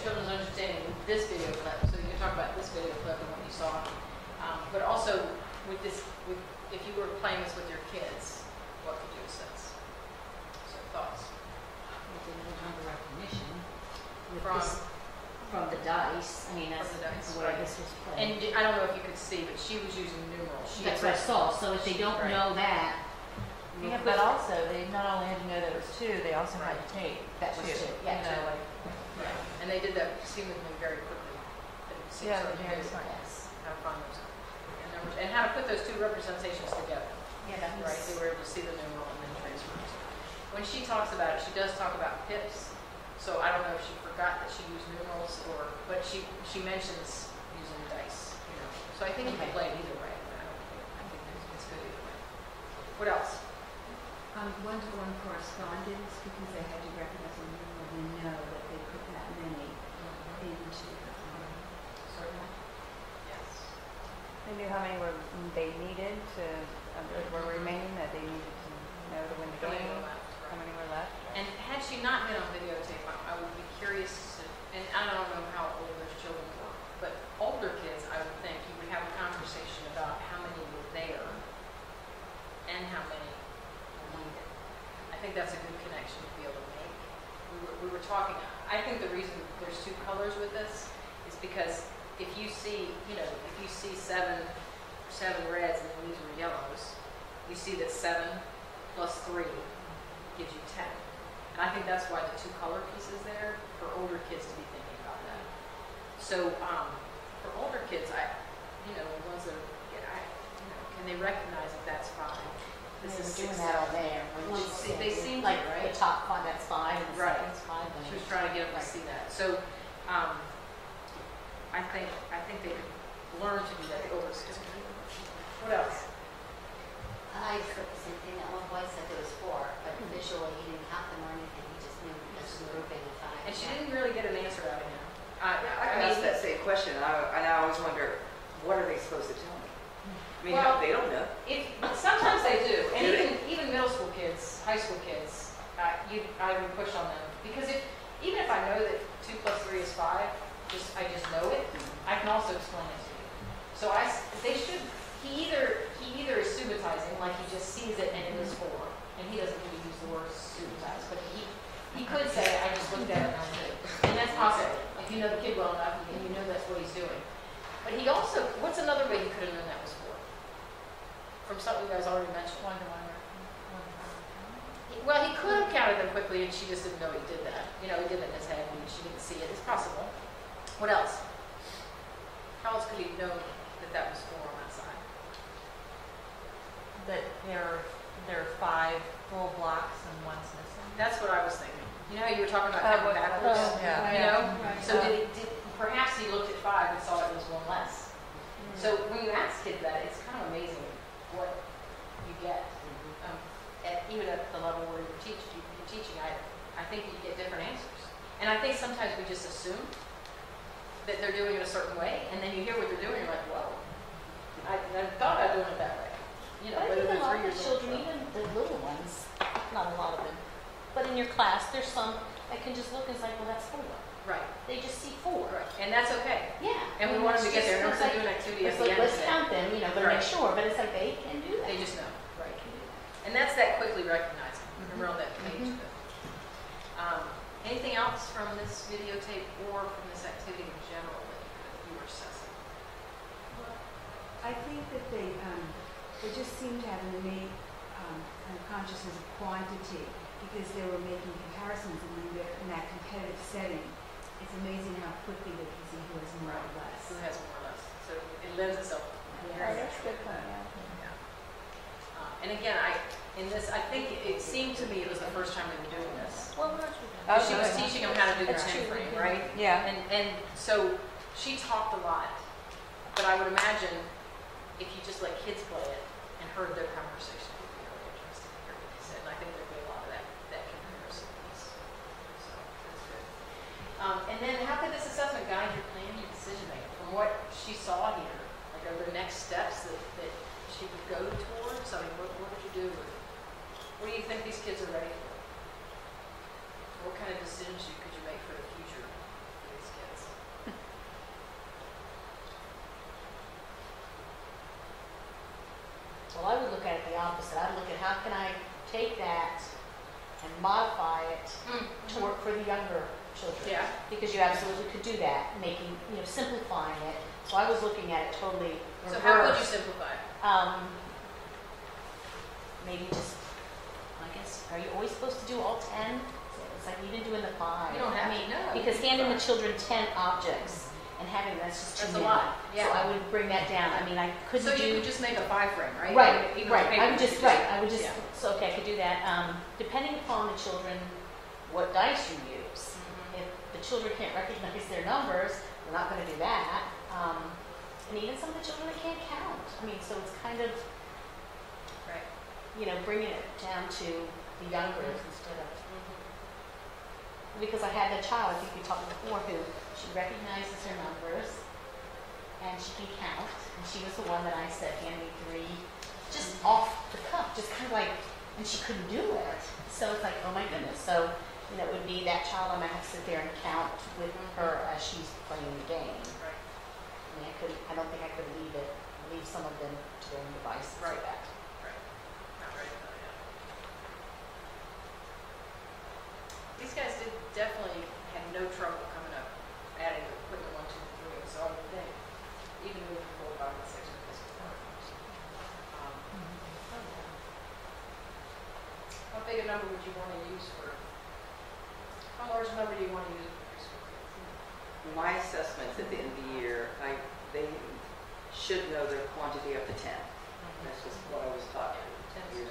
children's understanding with this video clip, so you can talk about this video clip and what you saw. But also with this, if you were playing this with your kids, what could you assess? So thoughts? We did number recognition with From? this, from the dice. I mean, that's From the dice, the way right. this was played. And I don't know if you could see, but she was using numerals. She That's had what I saw. So if they don't Right. know that, Yeah, but also, they not only had to know that it was two, they also had Right. to take that was two. two. Yeah, You know, two. like, Right. And they did that seemingly very quickly. They seemed yeah, so they're very good smart. Yes. how to find those and numbers, and how to put those two representations together. Yeah, that Right, they were able to see the numeral and then transfers. When she talks about it, she does talk about pips. So I don't know if she forgot that she used numerals but she mentions using dice. You know, so I think you can play it either way. I think it's good either way. What else? One-to-one correspondence, because they had to recognize a numeral and know that they put that many into Certainly. Yes. They knew how many they needed to, were remaining, that they needed to know to win the How many game. were left? How Right. many were left? And had she not been on videotape, I would be curious to, and I don't know how old those children were, but older kids, I would think, you would have a conversation about how many were there and how many were needed. I think that's a good connection to be able to make. We were talking, I think the reason there's two colors with this is because if you see, if you see seven reds and these were yellows, you see that 7 plus 3 gives you 10. And I think that's why the two color piece is there for older kids to be thinking about that. So for older kids, the ones that can they recognize if that's 5? This is doing 6, that all 7. day. Well, they seem like to, right? the top 5, that's 5, and the Right. second's 5. She was trying to get them to see that. So I think they could learn to do that. The older kids. What else? I said the same thing. That one boy said there was 4, but visually he didn't count them or anything. He just knew because of the grouping of 5. And she didn't really get an answer out of him. I asked that same question, and I always wonder, what are they supposed to tell me? I mean, Well, they don't know. Sometimes they do, and Do they? even middle school kids, high school kids, I would push on them because even if I know that 2 plus 3 is 5, I just know it. I can also explain it to you. So they should. He either is subitizing, like he just sees it and it is 4, and he doesn't really use the word subitize, but he could say, I just looked at it and I knew. And that's possible. If you know the kid well enough and you know that's what he's doing. But he also, what's another way he could have known that was 4? From something you guys already mentioned. Well, he could have counted them quickly and she just didn't know he did that. He did it in his head and she didn't see it. It's possible. What else? How else could he know that was 4 on that side? that there are 5 full blocks and one's missing. That's what I was thinking. You know how you were talking about counting backwards? Yeah. So perhaps he looked at 5 and saw it was 1 less. So when you ask kids that, it's kind of amazing what you get. Even at the level where you're teaching, I think you get different answers. And I think sometimes we just assume that they're doing it a certain way, and then you hear what they're doing, you're like, whoa, I thought I was doing it that way. But whether even they're a lot 3 of years the old. children, even the little ones, not a lot of them, but in your class, there's some that can just look and say, well, that's 4. Right. They just see 4. Right. And that's okay. Yeah. And we want them to get there. It's Remember to do an activity at it's the like, end. let's count them, but Right. make sure. But it's like they can do that. They just know. Right. And that's that quickly recognizing. Remember on that page. Anything else from this videotape or from this activity in general that you were assessing? I think that they just seem to have an innate kind of consciousness of quantity because they were making comparisons, and when they're in that competitive setting, it's amazing how quickly they can see who has more or less. Who has more or less? So it lends itself. That's a good point, yeah. And again, I think it seemed to me it was the first time they were doing this. Well, we're actually She was teaching them how to do the 10 frame, right? Yeah. And so she talked a lot, but I would imagine if you just let kids play it and heard their conversation, it would be really interesting to hear what they said. And I think there'd be a lot of that comparison piece. So that's good. And then how could this assessment guide your plan, your decision making? From what she saw here, like are there next steps that she would go towards? I mean, what would you do? What do you think these kids are ready for? What kind of decisions could you make for the future for these kids? opposite. I'd look at how can I take that and modify it to work for the younger children. Yeah. Because you absolutely could do that, making, simplifying it. So I was looking at it totally reverse. So how would you simplify it? Maybe just, I guess, are you always supposed to do all 10? It's like even doing the 5. You don't have to, no. Because handing the children 10 objects and having that's just too That's a many. lot, yeah. So I would bring that down. I mean, I couldn't So do. you could just make a 5 frame, right? Right, Even right. with paper, I would you just, could right. I would just. yeah. So okay, I could do that. Depending upon the children, what dice you use. If the children can't recognize their numbers, we're not going to do that. And even some of the children that can't count. I mean, so it's kind of, Right. Bringing it down to the youngers instead of. Because I had a child, I think we talked before, who she recognizes her numbers and she can count. And she was the one that I said, hand me 3, just off the cuff, just kind of like, and she couldn't do it. So it's like, oh my goodness. So, it would be that child I might have to sit there and count with her as she's playing the game. Right. I mean, I don't think I could leave some of them to their own devices Right. like that. Right. Not right now, yeah. These guys did definitely have no trouble coming up, adding, putting the 1, 2, 3. So I would think, even moving 4, 5, and 6 with this part. How big a number would you want to use for? How large a number do you want to use for preschool? My assessments at the end of the year, they should know their quantity up to 10. That's just what I was taught. 10 years.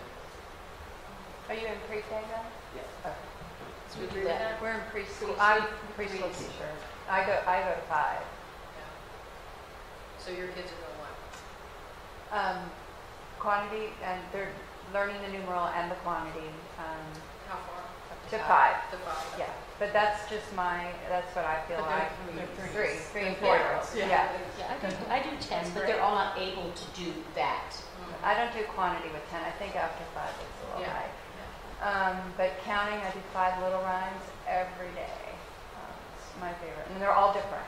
Are you in pre-K then? Yeah. Okay. So we agree with that? We're in preschool. I'm preschool teacher. I go to 5. Yeah. So your kids are going what? Quantity, and they're learning the numeral and the quantity. How far? To 5. To 5. Yeah, but that's what I feel But like. they're 3 and 4 year olds. Yeah. I do 10, but they're all not able to do that. I don't do quantity with 10. I think after 5 it's a little Yeah. high. But counting, I do 5 little rhymes every day. It's my favorite. And they're all different,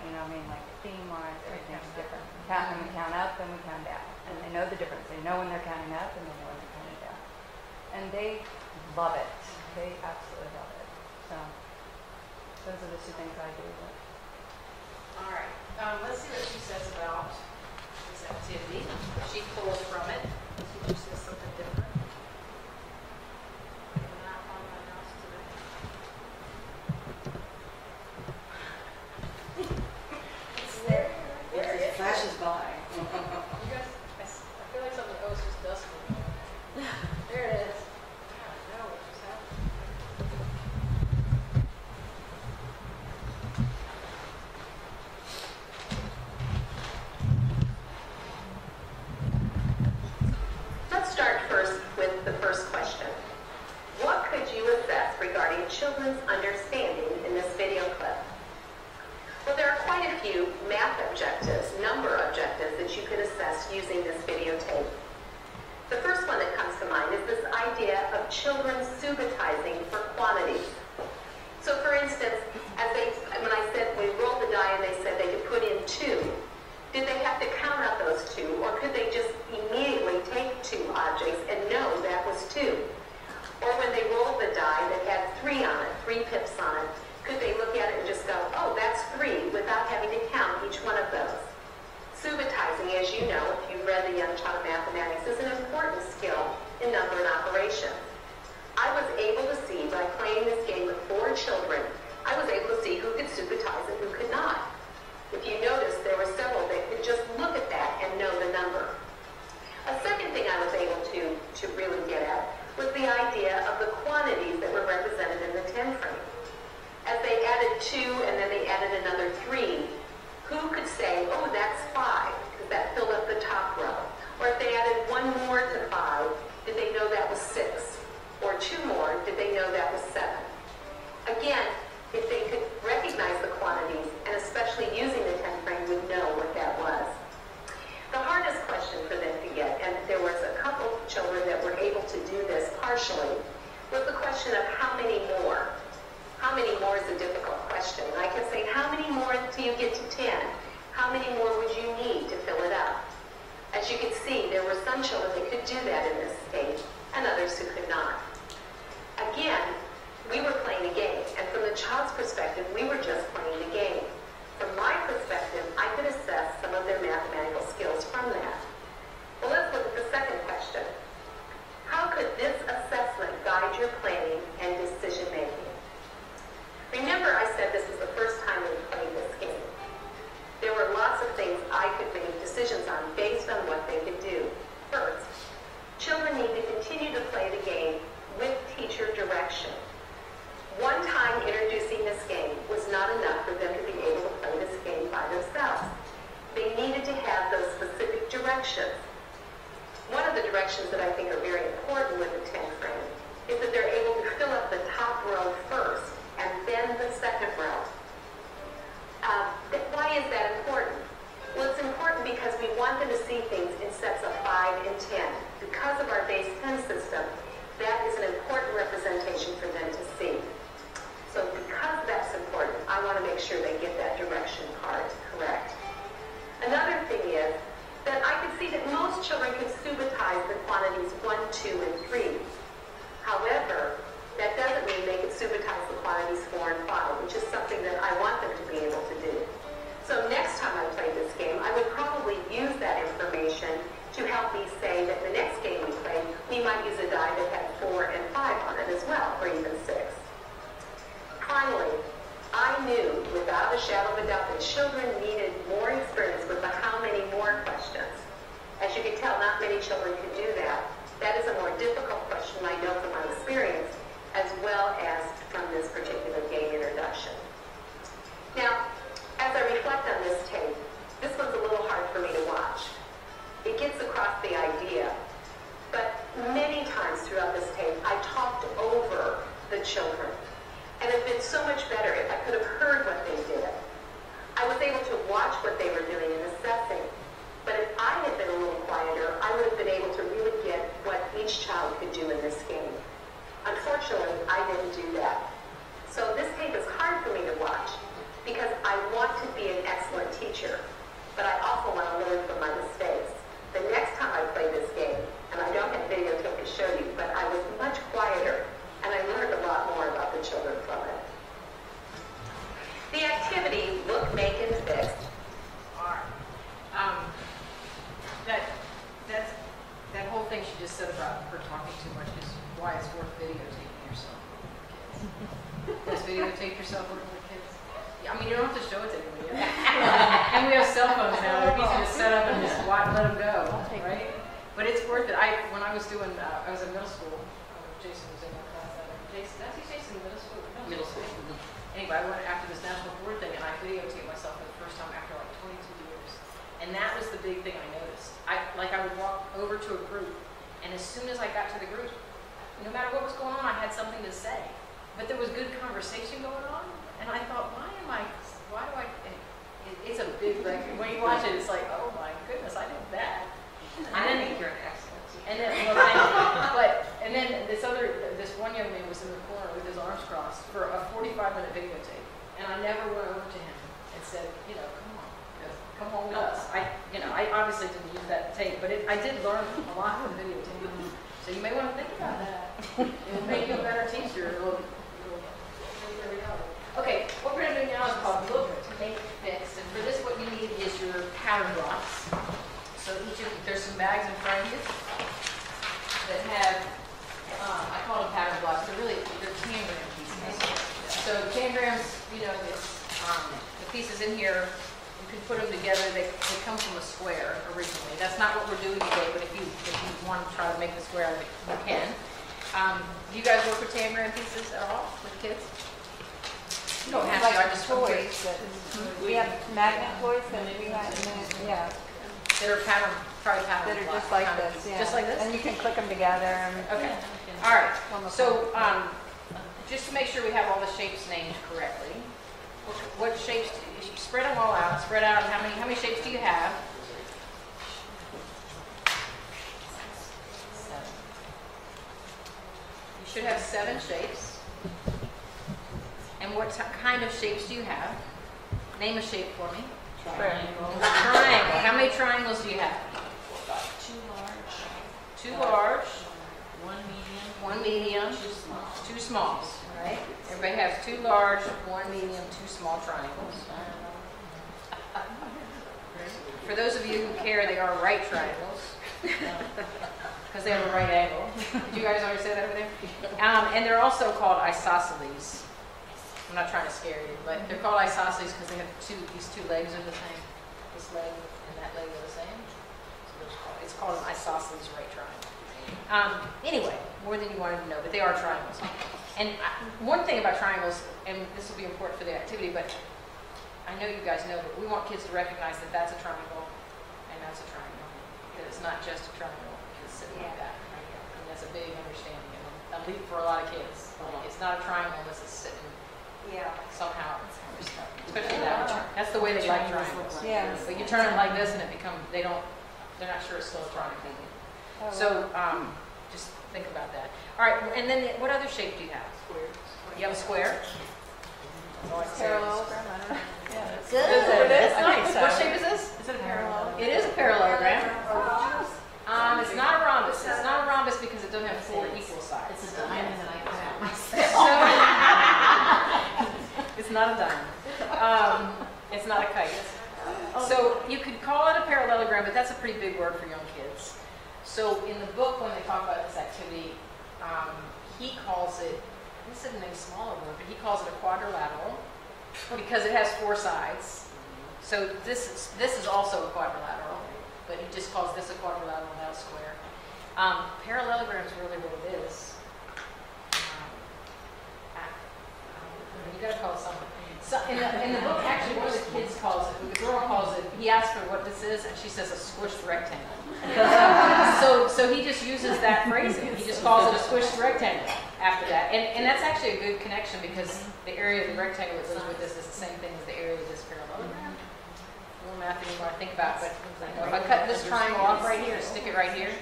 like theme-wise, everything's different. When we count up and we count down. And they know the difference. They know when they're counting up and they know when they're counting down. And they love it. They absolutely love it. So those are the 2 things I do. All right. Let's see what she says about this activity. She pulls from it. Let's see if she says something different. I'm not on my mouse today. It's there. It flashes by. You guys, I feel like something else just does for me. There it is. God, I know what just happened. Let's start first with the first question. What could you assess regarding children's understanding in this video clip? Well, there are quite a few math objectives, number objectives that you could assess using this videotape. The first one that comes to mind is this idea of children subitizing for quantities. So for instance, when I said we rolled the die and they said they could put in 2, did they have to count up those 2, or could they just immediately take 2 objects and know that was 2? Or when they rolled the die that had 3 on it, 3 pips on it, could they look at it and just go, oh, that's 3, without having to count each one of those? Subitizing, as you know, if you've read the Young Child Mathematics, is an important skill in number and operation. I was able to see, by playing this game with 4 children, I was able to see who could subitize and who could not. If you notice, there were several that could just look at that and know the number. A second thing I was able to really get at was the idea of the quantities that were represented in the 10 frame. As they added 2 and then they added another 3, who could say, oh, that's 5, because that filled up the top row? Or if they added 1 more to 5, did they know that was 6? Or 2 more, did they know that was 7? Again, child's perspective, we were just playing the game. From my perspective, I could assess some of their mathematical skills from that. Well, let's look at the second question. How could this assessment guide your planning and decision making? Remember, I said this was the first time we played this game. There were lots of things I could make decisions on based on what they could do. First, children need to continue to play the game with teacher direction. One time introducing this game was not enough for them to be able to play this game by themselves. They needed to have those specific directions. One of the directions that I think are very important with the 10th frame is that they're able to fill up the top row first and then the second row. Why is that important? Well, it's important because we want them to see things in sets of 5 and 10. Because of our base 10 system, that is an important representation for them to see. So because that's important, I want to make sure they get that direction part correct. Another thing is that I could see that most children can subitize the quantities 1, 2, and 3. However, that doesn't mean they can subitize the quantities 4 and 5, which is something that I want them to be able to do. So next time I play this game, I would probably use that information to help me say that the next game we play, we might use a die that had 4 and 5 on it as well, or even 6. Finally, I knew without a shadow of a doubt that children needed more experience with the how many more questions. As you can tell, not many children can do that. That is a more difficult question, I know from my experience, as well as from this particular game introduction. Now, as I reflect on this tape, this one's a little hard for me to watch. It gets across the idea, but many times throughout this tape, I talked over the children. And it would have been so much better if I could have heard what they did. I was able to watch what they were doing and assessing. But if I had been a little quieter, I would have been able to really get what each child could do in this game. Unfortunately, I didn't do that. So this tape is hard for me to watch because I want to be an excellent teacher, but I also want to learn from my mistakes. The next time I play this game, and I don't have videotape to show you, but I was much quieter, and I learned a lot more about the children from it. The activity, look, make, and fix. That whole thing she just said about her talking too much is why it's worth videotaping yourself with kids. Just videotape yourself working with kids. Yeah, I mean, you don't have to show it to anybody. And we have cell phones now. They're easy to set up and just let them go, right? But it's worth it. When I was doing, I was in middle school. Jason was in my class that day. Jason in middle school? Middle school. Anyway, I went after this national board thing, and I videotaped myself for the first time after like 22 years. And that was the big thing I noticed. I would walk over to a group, and as soon as I got to the group, no matter what was going on, I had something to say. But there was good conversation going on, and I thought, it's a big record. When you watch it, it's like, oh my goodness, I did that. I think you're an excellent teacher. And then, this one young man was in the corner with his arms crossed for a 45-minute videotape, and I never went over to him and said, come on with us. I obviously didn't use that tape, but I did learn a lot from videotape. So you may want to think about that. It will make you a better teacher. Okay, what we're going to do now is called Look, Make, Fix. And for this, what you need is your pattern blocks. So there's some bags in front of you that have, I call them pattern blocks. They're tangram pieces. So tangrams, the pieces in here, you can put them together. They come from a square originally. That's not what we're doing today, but if you want to try to make the square, you can. Do you guys work with tangram pieces at all with kids? You don't have to. I just toys. We have magnet toys that we have. Yeah. That are pattern that are just like this. Yeah. Just like this. And you can click them together. Okay. All right. So just to make sure we have all the shapes named correctly, what shapes? Spread them all out. Spread out. How many shapes do you have? 7. You should have 7 shapes. And what kind of shapes do you have? Name a shape for me. Triangle. Triangle. How many triangles do you have? 2 large. 2 large. 1 medium. 1 medium. 2 small. 2 smalls. All right. Everybody has 2 large, 1 medium, 2 small triangles. For those of you who care, they are right triangles. Because they have a right angle. Did you guys already say that over there? And they're also called isosceles. I'm not trying to scare you, but they're called isosceles because they have these 2 legs are the same. This leg and that leg are the same. So it's called an isosceles right triangle. Anyway, more than you wanted to know, but they are triangles. And one thing about triangles, and this will be important for the activity, but I know you guys know, but we want kids to recognize that that's a triangle and that's a triangle. That it's not just a triangle. It's sitting like that. And that's a big understanding. And a leap for a lot of kids. Like, it's not a triangle unless it's sitting somehow. Especially that. That's the way they like triangles. Yeah. But you turn it like this and it becomes, they're not sure it's still a triangle. So just think about that. All right, and then what other shape do you have? Square. You have a square? Parallelogram, I don't know. Yeah, that's Good. That's nice. What shape is this? Is it a parallelogram? It is a parallelogram. It's not a rhombus. It's not a rhombus because it doesn't have 4 equal sides. It's a diamond that I cut out myself. It's not a diamond. It's not a kite. So you could call it a parallelogram, but that's a pretty big word for young kids. So in the book, when they talk about this activity, he calls it, this is a smaller word, but he calls it a quadrilateral because it has 4 sides. So this is also a quadrilateral, but he just calls this a quadrilateral, not a square. Parallelogram is really what it is. You got to call it something. So in the book, actually, one of the kids calls it, the girl calls it, he asks her what this is, and she says a squished rectangle. So he just uses that phrasing. He just calls it a squished rectangle after that. And that's actually a good connection because the area of the rectangle that goes with this is the same thing as the area of this parallelogram. A little math that you want to think about, but if I cut this triangle off right here, stick it right here,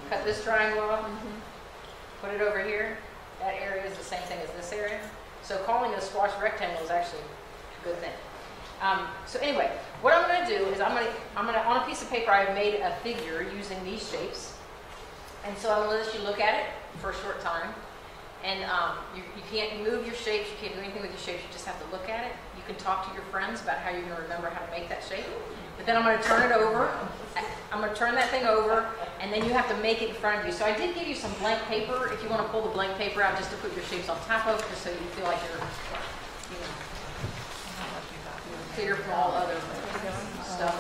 cut this triangle off, put it over here, that area is the same thing as this area. So calling it a squashed rectangle is actually a good thing. So anyway, what I'm going to do is I'm going to on a piece of paper I've made a figure using these shapes, and so I'm going to let you look at it for a short time. And you can't move your shapes, you can't do anything with your shapes. You just have to look at it. You can talk to your friends about how you're going to remember how to make that shape. But then I'm going to turn it over. I'm going to turn that thing over, and then you have to make it in front of you. So I did give you some blank paper if you want to pull the blank paper out just to put your shapes on top of, just so you feel like you're, clear from all other stuff.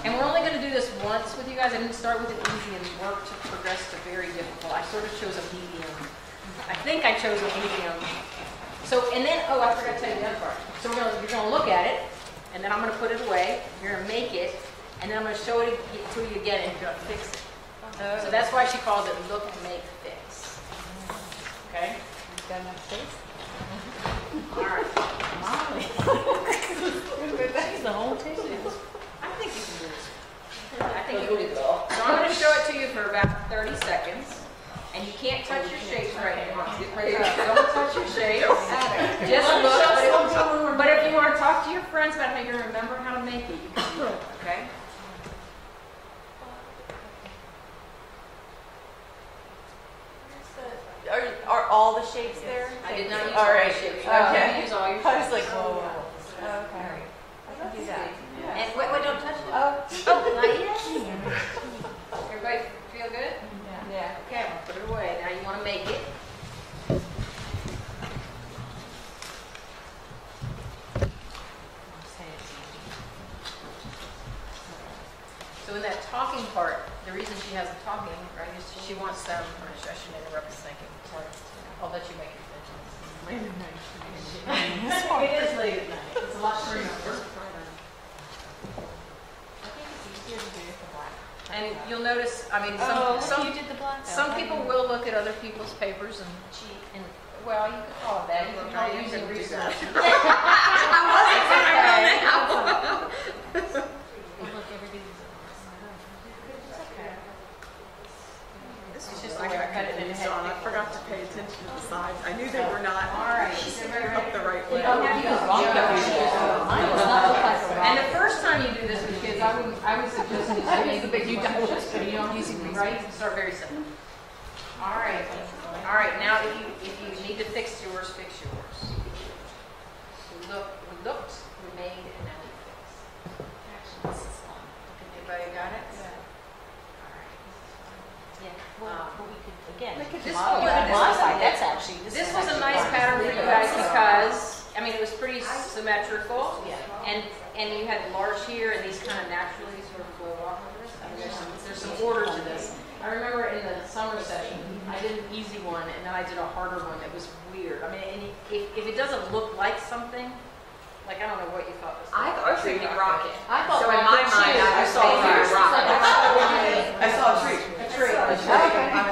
And we're only going to do this once with you guys. I didn't start with an easy and work to progress to very difficult. I sort of chose a medium. I think I chose a medium. So, and then, I forgot to tell you the other part. So you're going to look at it, and then I'm going to put it away. You're going to make it, and then I'm going to show it to you again, and you're going to fix it. So that's why she calls it look, make, fix. Okay? You've got enough space? All right. Molly. The whole table. I think you can do this. I think you can do this. So I'm going to show it to you for about 30 seconds. And you can't touch your shapes right now. Don't touch your shapes. Just look. But if you want to talk to your friends about how you're going to remember how to make it, you can do it. Okay? Are all the shapes there? I did not use all all right. your shapes. Okay. You use all your shapes. I was like, whoa. Okay. I can do that. And wait, don't touch it. Oh, Not yet. Everybody feel good? yeah. Okay, I'm going to put it away. Now you want to make it. So in that talking part, the reason she hasn't talking, right, is she wants them, I shouldn't interrupt us thinking. Sorry. I'll let you make it. Late at night. It is late at night. It's a lot to remember. I think it's easier to do it with the black. And you'll notice, I mean, You did the black. some people will look at other people's papers and cheat. And well, you could call it that. You could call it using research. Look, everybody's. It's just the way I cut it in the head. I forgot to pay attention to the sides. I knew they were not All right. up the right way. And the first time you do this with kids, I would suggest you use the big you don't use right. Start very simple. All right. fix yours, fix yours. We looked, we made, and now we fix. Actually, this is fun. Everybody got it? Yeah. Yeah, well, we could, again, We could this just- model you that could on my just- side, that's actually, This is was a actually nice fun. pattern for you guys because, I mean, it was pretty symmetrical. Yeah. And you had large here, and these kind of naturally sort of flow off of this. I mean, there's some order to this. I remember in the summer session, I did an easy one, and then I did a harder one that was weird. I mean, and if it doesn't look like something, like, I don't know what you thought this was. I was thinking rocket. I thought So in my rocket mind, too. I was thinking rocket. I saw a tree. A tree. I was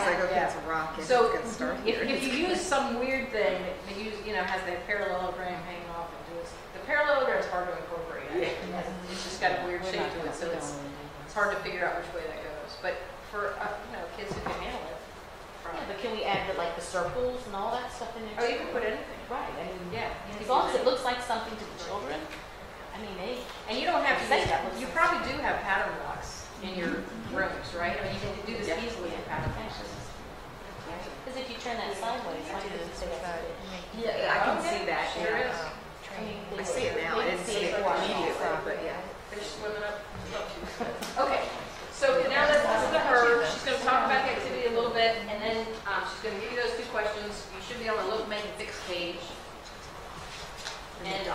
like, okay, Yeah. it's a rocket. So It's gonna start if here. you use some weird thing that has the parallelogram hanging off and do it, the parallelogram is hard to incorporate. It's just got a weird shape to it, so it's hard to figure out which way that goes. But for kids who can handle it. Yeah, but can we add like the circles and all that stuff in there? Oh, you can put anything. Right, I mean, Yeah. as long as it looks like something to the children, I mean, And you don't have to Say use, that looks you like probably do have pattern blocks in your rooms, right? I mean, you can do this easily in pattern blocks. because if you turn that sideways, like this, Yeah, I can see that. Sure Yeah. is. I mean, I see it now. I didn't see it immediately, but yeah. Fish swimming up. Okay, so now let's listen to her. She's going to talk about the activity a little bit, and then she's going to give you those 2 questions. You should be on the look, make, and fix page. And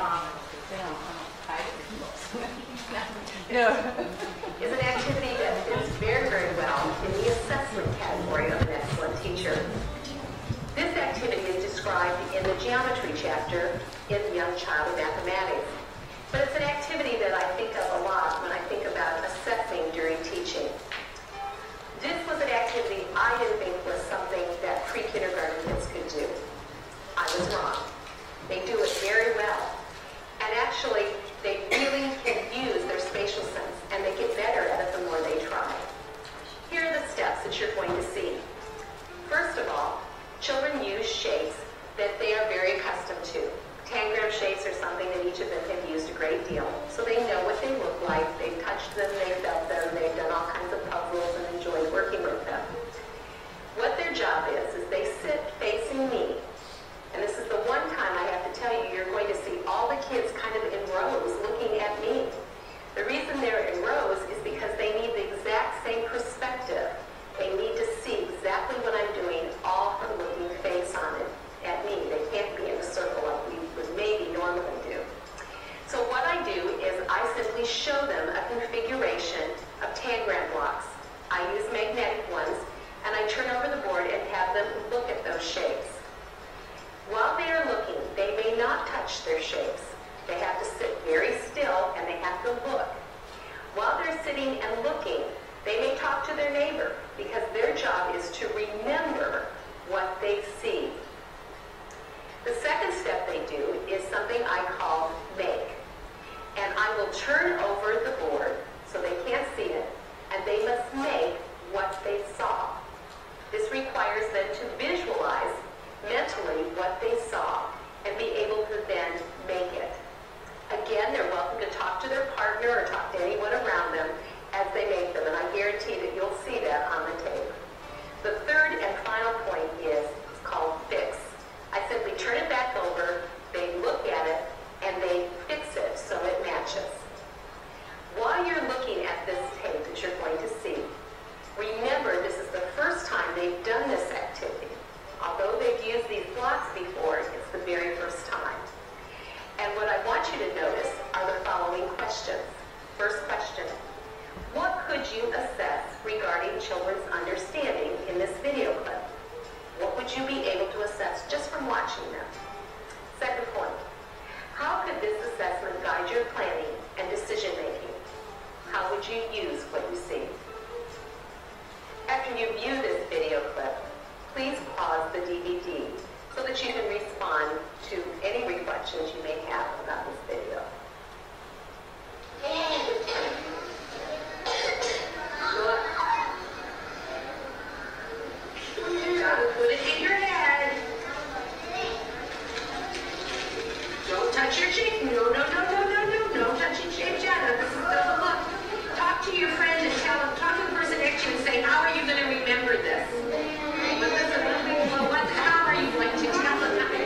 is an activity that fits very, very well in the assessment category of an excellent teacher. This activity is described in the geometry chapter in Young Child Mathematics. But it's an activity that I think of a lot when I think about assessing during teaching. This was an activity I didn't think was something that pre-kindergarten kids could do. I was wrong. They do it very well. And actually, they really can use their spatial sense, and they get better at it the more they try. Here are the steps that you're going to see. First of all, children use shapes that they are very accustomed to. Tangram shapes are something that each of them have used a great deal, so they know what they look like, they've touched them, they've felt them, they've done all kinds of puzzles and enjoyed working with them. What their job is they sit facing me, and this is the one time I have to tell you, you're going to see all the kids kind of in rows looking at me. The reason they're in rows is because they need the exact same perspective. They need to see exactly what I'm doing, all from looking face on it at me. They can't be in a circle like we would maybe normally do. So what I do is I simply show them a configuration of tangram blocks. I use magnetic ones, and I turn over the board and have them look at those shapes. While they are looking, they may not touch their shapes. They have to sit very still, and they have to look. While they're sitting and looking, they may talk to their neighbor, because their job is to remember what they see. The second step they do is something I call make. And I will turn over the board so they can't see it, and they must make what they saw. This requires them to visualize mentally what they saw and be able to then make it. Again, they're welcome to talk to their partner or talk to anyone around them as they make them, and I guarantee that you'll see that on the tape. The third and final point is called fix. I simply turn it back over, they look at it, and they fix it so it matches. While you're looking at this tape that you're going to see, remember this is the first time they've done this activity. Although they've used these blocks before, it's the very first time. And what I want you to notice are the following questions. First question, what could you assess regarding children's understanding in this video clip? What would you be able to assess just from watching them? Second point, how could this assessment guide your planning and decision making? How would you use what you see? After you view this video clip, please pause the DVD so that you can respond to any reflections you may have about this video. You gotta put it in your head. Don't touch your cheek. No, no, no, no, no, no. Don't touch your cheek, Jenna. This is the look. Talk to your friend and tell them, talk to the person next to you and say, how are you going to remember this? But listen, well, how are you going to tell them?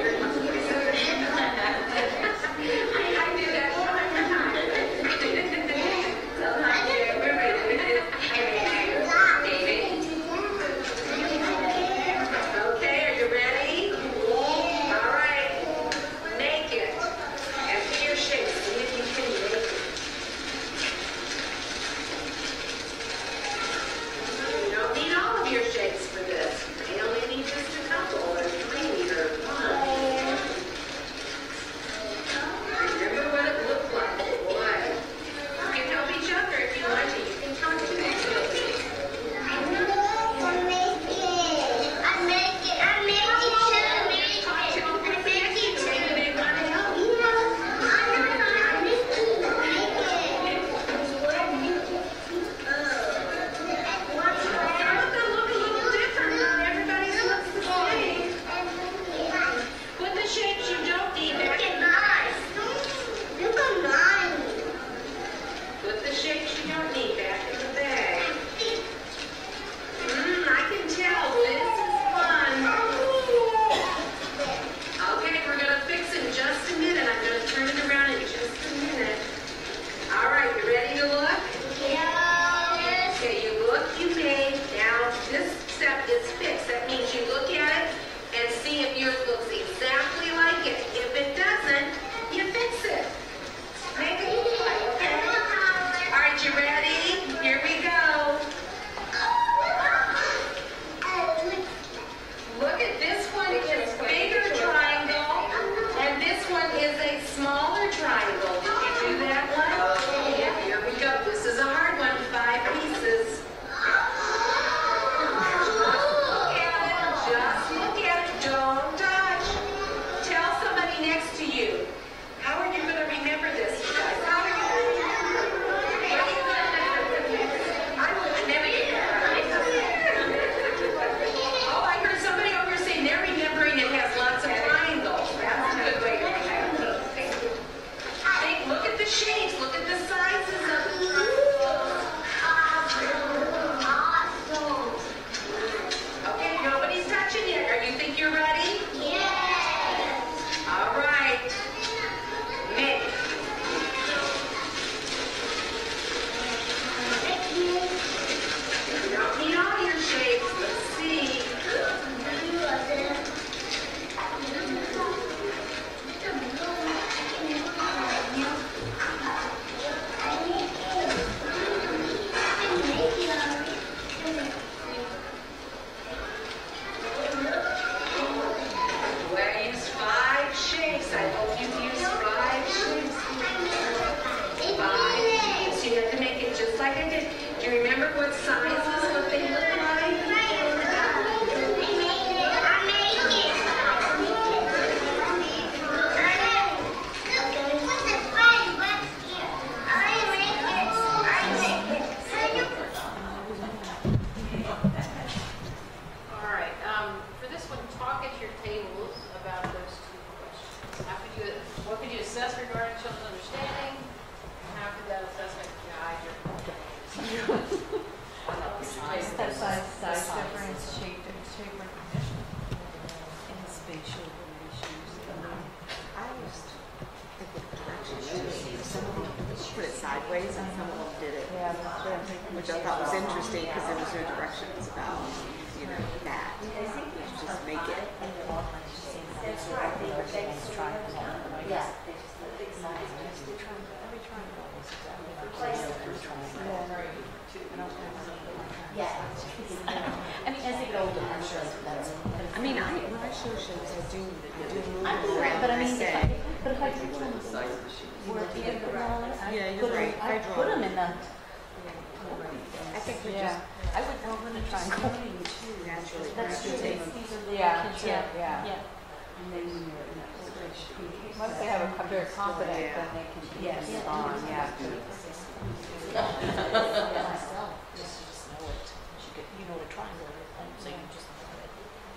ways and some of them did it. Yeah, that's true. Which I thought was interesting because there was no directions about, that. Just make it. Yeah. I mean, as they get older, I'm sure that's. I mean, when I show shows, I do move I'm them around. but I mean, say, if I do them where at the end of the line, yeah, you're right. I put them in the. I think we Yeah. I would go in a triangle. naturally. That's true. These are little Yeah, kids. yeah, Yeah. yeah. And then when you're in that situation, Once they have a very confident, then they can keep Yeah. it on, yeah. You know what a triangle is, so you just know it.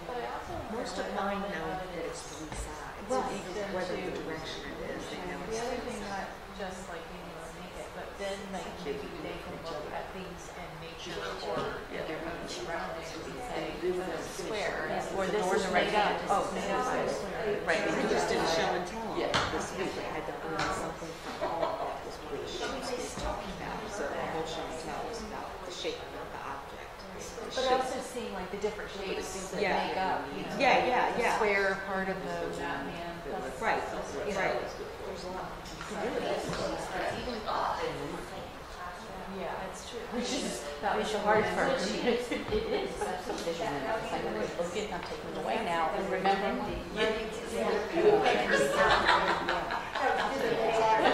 But I also Most of mine know that it's three sides, even whether the direction it is, they know the it's other three thing, sides. not just like being able to make it, but then like maybe they can look at things in nature or in their own surroundings and say, this is a square, or this is made up. Oh, made up by a square. Right, we just did a show and tell this week. I had to learn something from all that was what she was talking about. So the whole show and tell was about the shape of the object. But also seeing like the different shapes that make up, the square part of the Batman. Right, right. There's a lot to do with it. Yeah, it's true. Which is, that was the hard part. It is, that's a vision. It's like, okay, I'm taking it away now, and remember. I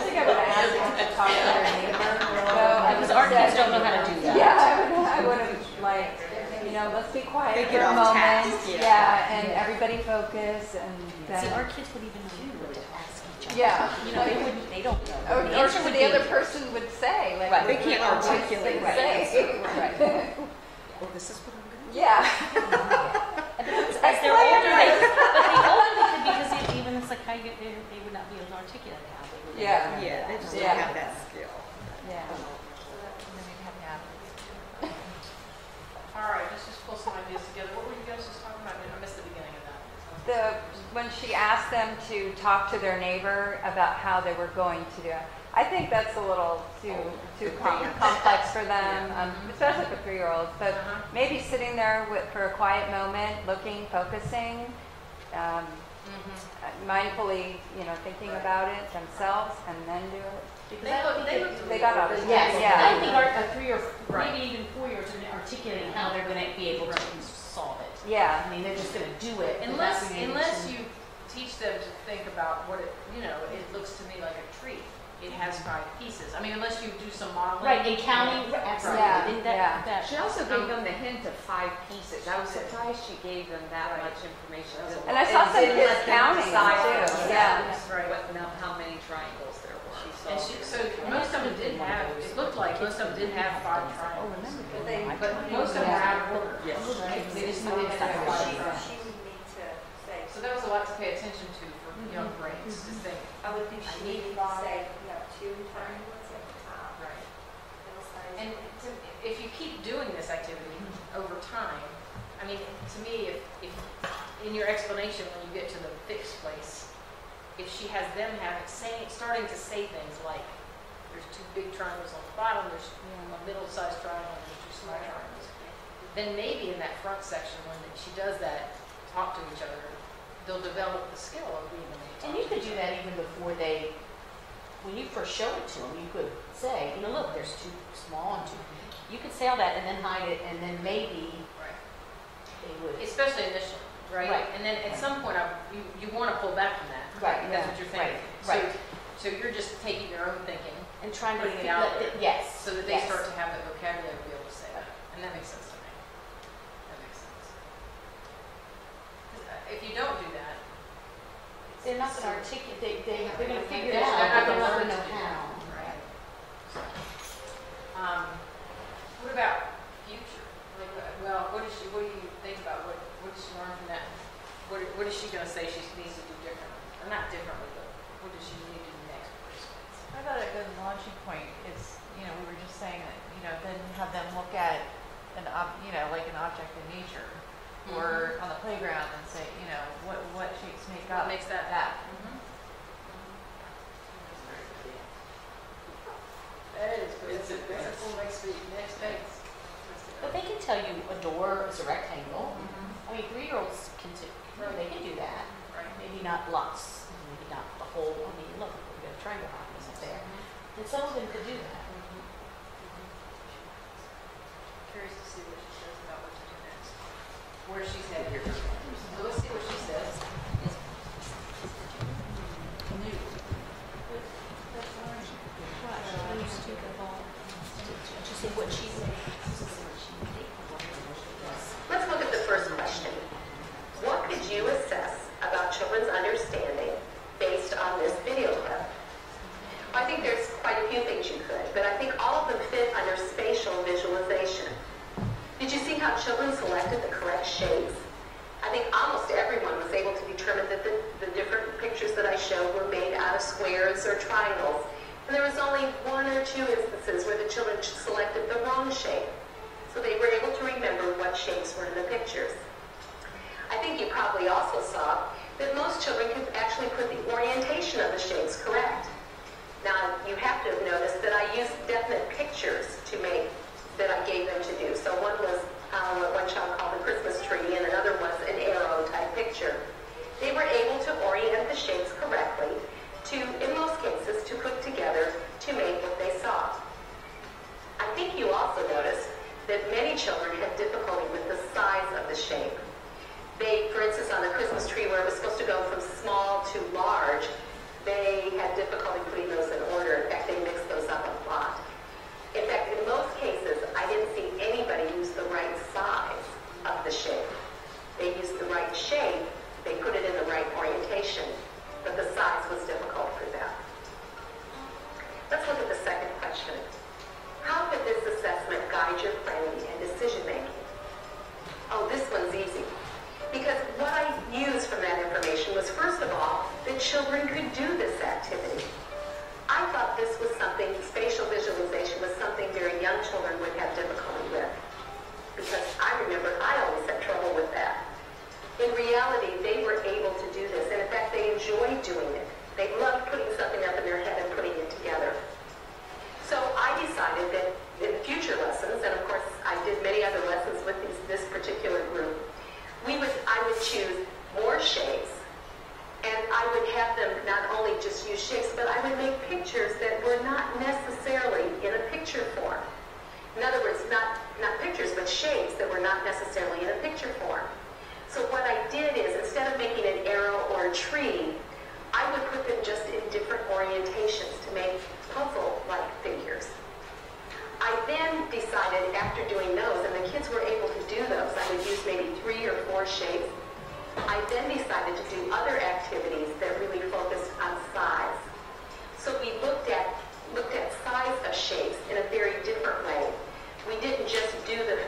think I would ask them to talk to their neighbor. Because our kids don't know how to do that. Yeah, I would have like, let's be quiet for a moment. Yeah, and everybody focus and then. See, our kids would even know what to ask each other. Yeah. They don't know. Or what the other person would say. Like, Right, they can't articulate what right. say. Right. Well, this is what I'm going to do. Yeah. As they're older, because even it's like how they would not be able to articulate how they would. Yeah. Yeah, they just don't have that skill. Yeah. All right, let's just pull some ideas together. What were you guys just talking about? I missed the beginning of that. When she asked them to talk to their neighbor about how they were going to do it, I think that's a little too complex for them, especially for 3-year-olds. But maybe sitting there for a quiet moment, looking, focusing, mindfully, thinking about it themselves, and then do it. They got out of it. Yes, Yeah. I think our 3 or maybe even 4-year-olds are articulating how they're going to be able to solve it. Yeah. I mean, they're just going to do it. Unless you teach them to think about what it looks to me like a tree. It has 5 pieces. I mean, unless you do some modeling. Right, and counting, absolutely. Yeah. She also gave them the hint of 5 pieces. I was surprised she gave them that much information. And I saw some kids counting too. Yeah. Right. How many triangles there were. And so most of them did have, it looked like most of them did have 5 triangles. But most of them were out of order. Yes. They just knew they had 5 triangles. she would need to say, So that was a lot to pay attention to for young brains to think. I would think she needed to say, 2 triangles at the top. Right. Middle size. And if you keep doing this activity over time, I mean, to me, if in your explanation when you get to the fixed place, if she has them starting to say things like, there's 2 big triangles on the bottom, there's a middle-sized triangle, and there's 2 small triangles, then maybe in that front section when she does that, talk to each other, they'll develop the skill of being able to talk. And you could do that even before when you first show it to them, you could say, look, there's 2 small and 2. You could say all that and then hide it, and then maybe they would. Especially initially, right? Right. And then at some point, you want to pull back from that. Right. That's what you're thinking. Right. So you're just taking your own thinking And trying to putting it out there. Yes. So that they start to have the vocabulary to be able to say that. And that makes sense to me. That makes sense. 'Cause, if you don't do that, They're not going to articulate. They're going to figure it They're out. not They're gonna not learn going to to know do how. Right. What about future? Like, what do you think about? What does she learn from that? What is she going to say she needs to do differently? Or not differently, but what does she need to do next? I thought a good launching point is, we were just saying that, then have them look at like an object in nature or on the playground and say, what shapes make up What makes that? that. Very It's advanced. Next phase. But they can tell you a door is a rectangle. I mean, 3-year-olds can they can do that. Right. Maybe not lots, maybe not the whole. I mean, look, we got a triangle house up there, and some of them could do that. Curious to see what she says about what to do next. Where she's headed. So let's see what she says. Let's look at the first question. What could you assess about children's understanding based on this video clip? I think there's quite a few things you could, but I think all of them fit under spatial visualization. Did you see how children selected the correct shapes? I think almost everyone was able to determine that the different pictures that I showed were made out of squares or triangles. And there was only 1 or 2 instances where the children selected the wrong shape. So they were able to remember what shapes were in the pictures. I think you probably also saw that most children could actually put the orientation of the shapes correct. Now, you have to have noticed that I used definite pictures that I gave them to do. So one was what one child called the Christmas tree, and another was an arrow type picture. They were able to orient the shapes correctly in most cases, to put together to make what they saw. I think you also noticed that many children had difficulty with the size of the shape. For instance, on the Christmas tree where it was supposed to go from small to large, they had difficulty putting those in order. In fact, they mixed those up a lot. In fact, in most cases, I didn't see anybody use the right size of the shape. They used the right shape, they put it in the right orientation, but the size was difficult for them. Let's look at the second question. How could this assessment guide your planning and decision making? Oh, this one's easy. Because what I used from that information was, first of all, that children could do this activity. I thought this was something, spatial visualization was something very young children would have difficulty with. Because I remember I always had trouble with that. In reality, they were able to do this, and in fact, they enjoyed doing it. They loved putting something up in their head and putting it together. So I decided that in future lessons, and of course I did many other lessons with this particular group, I would choose more shapes, and I would have them not only just use shapes, but I would make pictures that were not necessarily in a picture form. In other words, not pictures, but shapes that were not necessarily in a picture form. So what I did is, instead of making an arrow or a tree, I would put them just in different orientations to make puzzle-like figures. I then decided, after doing those, and the kids were able to do those, I would use maybe 3 or 4 shapes. I then decided to do other activities that really focused on size. So we looked at size of shapes in a very different way. We didn't just do the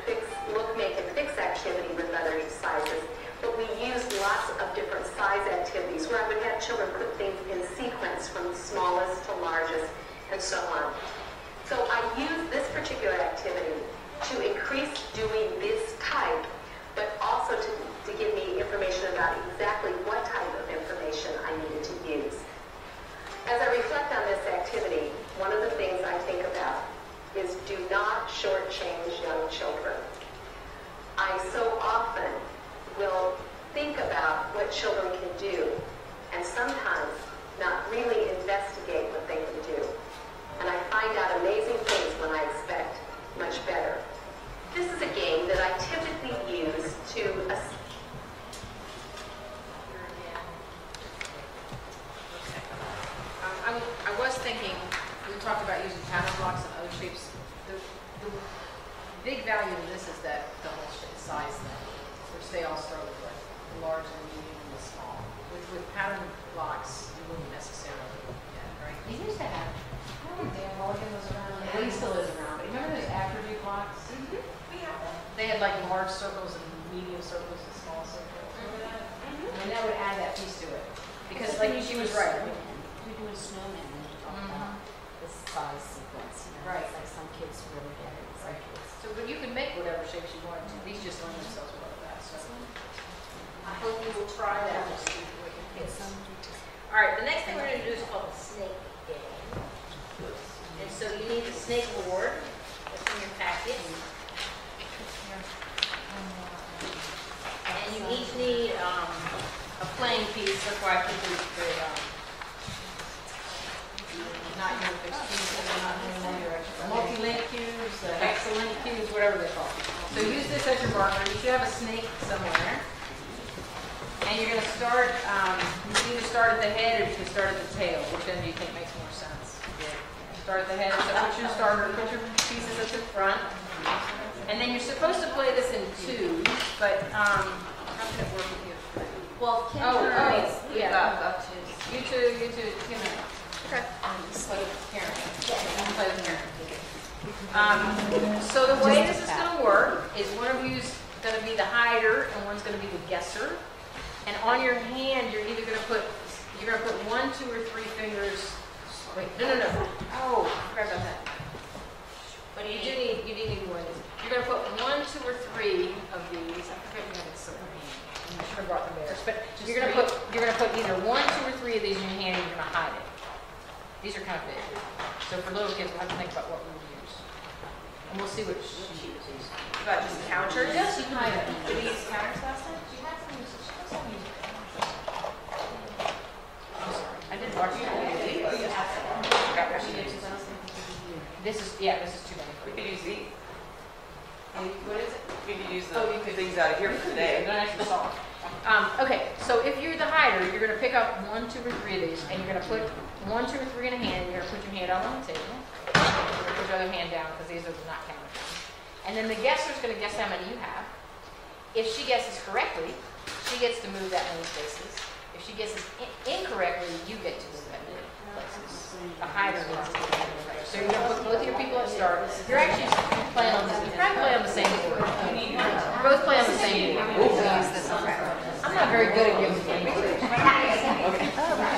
look, make, and fix activity with other sizes, but we used lots of different size activities where I would have children put things in sequence from smallest to largest and so on. So I used this particular activity to increase doing this type, but also to give me information about exactly what type of information I needed to use. As I reflect on this activity, one of the things I think about is do not shortchange young children. I so often will think about what children can do, and sometimes not really investigate what they can do. And I find out amazing things when I expect much better. This is a game that I typically use to I was thinking, we talked about using pattern blocks and other shapes. The big value of this is that the whole size thing, which they all start with, like the large, the medium, and the small. With pattern blocks, you wouldn't necessarily, right? They used to have, I don't think Dan Mulligan was around. Yeah, he still is around. But remember those attribute blocks? Mm-hmm. We have that. They had like large circles and medium circles and small circles. Remember that? And that would add that piece to it. Because like she was right. You're doing snowman and you talk about the size sequence, you know. Right. It's like some kids really get it. Some kids. So, but you can make whatever shapes you want to. These just lend themselves well to that. So I hope you will try that. We'll see if we can get some. All right, the next thing we're going to do is called the snake game. And So you need the snake board, that's in your packet. And you each need a playing piece, that's why I put the not your fixed pieces, multi-link cubes, hexalink cubes, whatever they're called. So use this as your marker. You should have a snake somewhere. And you're going to start, you can either start at the head or you can start at the tail. Which end do you think makes more sense? Start at the head, so put your starter, put your pieces at the front. And then you're supposed to play this in twos, but how can it work with you? Well, Kim yeah. You two, Kim. Okay. Play with Karen. Play with Karen. So the way this is going to work is one of you's going to be the hider and one's going to be the guesser. And on your hand, you're either going to put 1, 2, or 3 fingers. Wait, no. Oh, I forgot about that. But you do need one. You're going to put 1, 2, or 3 of these. I forget if you have it so I should have brought the bears. But you're going to put either 1, 2, or 3 of these in your hand, and you're going to hide it. These are kind of big. So for little kids, we'll have to think about what we would use. And we'll see what she uses. About just counters? Yes, you can hide it. Did we use counters last time? I didn't watch it. This is too many. We could use these. What is it? We could use the things out of here for today. Okay, so if you're the hider, you're going to pick up 1, 2, or 3 of these, and you're going to put 1, 2, or 3 in a hand. You're going to put your hand out on the table. You're going to put your other hand down because these are not counted. And then the guesser's going to guess how many you have. If she guesses correctly, she gets to move that many places. If she guesses incorrectly, you get to move that many places. The hider gets to move that many places. So you're going to put both of your people at start. You're actually playing on the same board. You're both playing on the same board. I'm not very good at giving games.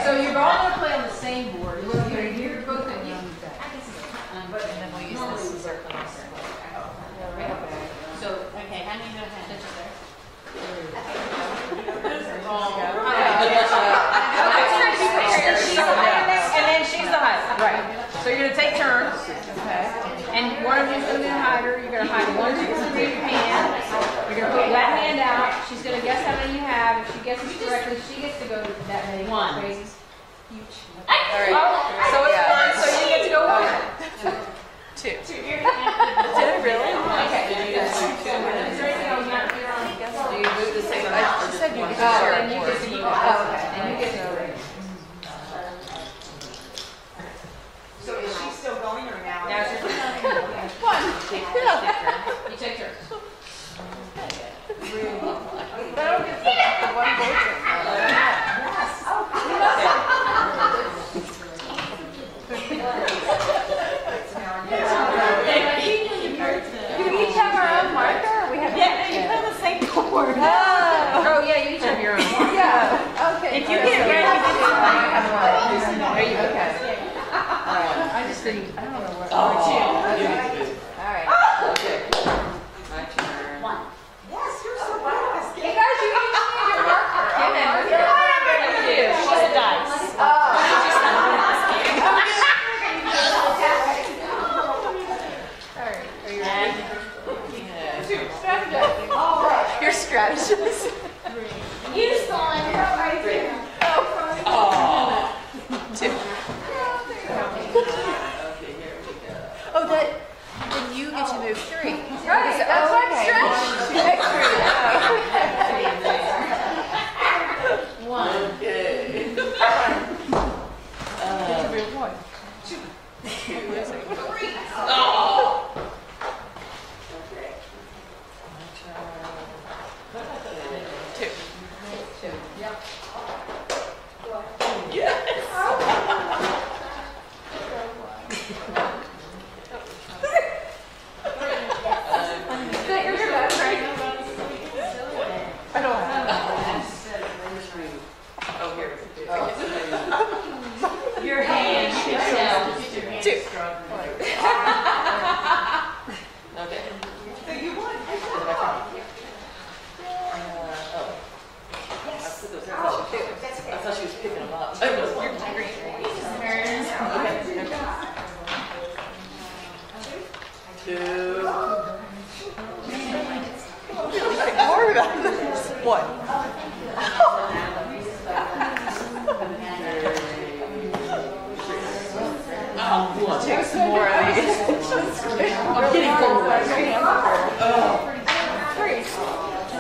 So you're all going to play on the same board. You're both going to use that. And then we'll use this circle. So, okay, how many do you have? And then she's the hider. Right. So you're going to take turns. Okay. And one of you is going to be the hider. You're going to hide 1, 2, 3 in your hand. You're going to put that hand out. She's going to guess how many you have. If she guesses correctly, she gets to go to that many. 1. Huge. All right. So it's 1. So you get to go 1. 2. Did it really? Okay. Is there anything else you want to do? Do you move the same amount? She said you get to share it more. And you get to go. So is she still going or now? Now she's one. You take turns. Do we each have our own marker? We have you have the same board. Oh yeah, you each have your own. Yeah. Okay. If you get ready, there you go. Okay. I just think I don't know what. All right. Okay. My turn. 1. Yes, you're so fast. Hey guys, you each need your marker. She's a dice. Alright. Are you ready? Your strategist. Use one. 2. Okay, here we go. Oh, then you get to move 3. Right, that's why I'm stretching. Okay. Okay. My turn. 2. Yep. Yes. I don't have Oh, here. Your hand. 2. Okay. So you won. I thought she was picking them up. More about this. What? Take some more of these. I'm getting full away. Three.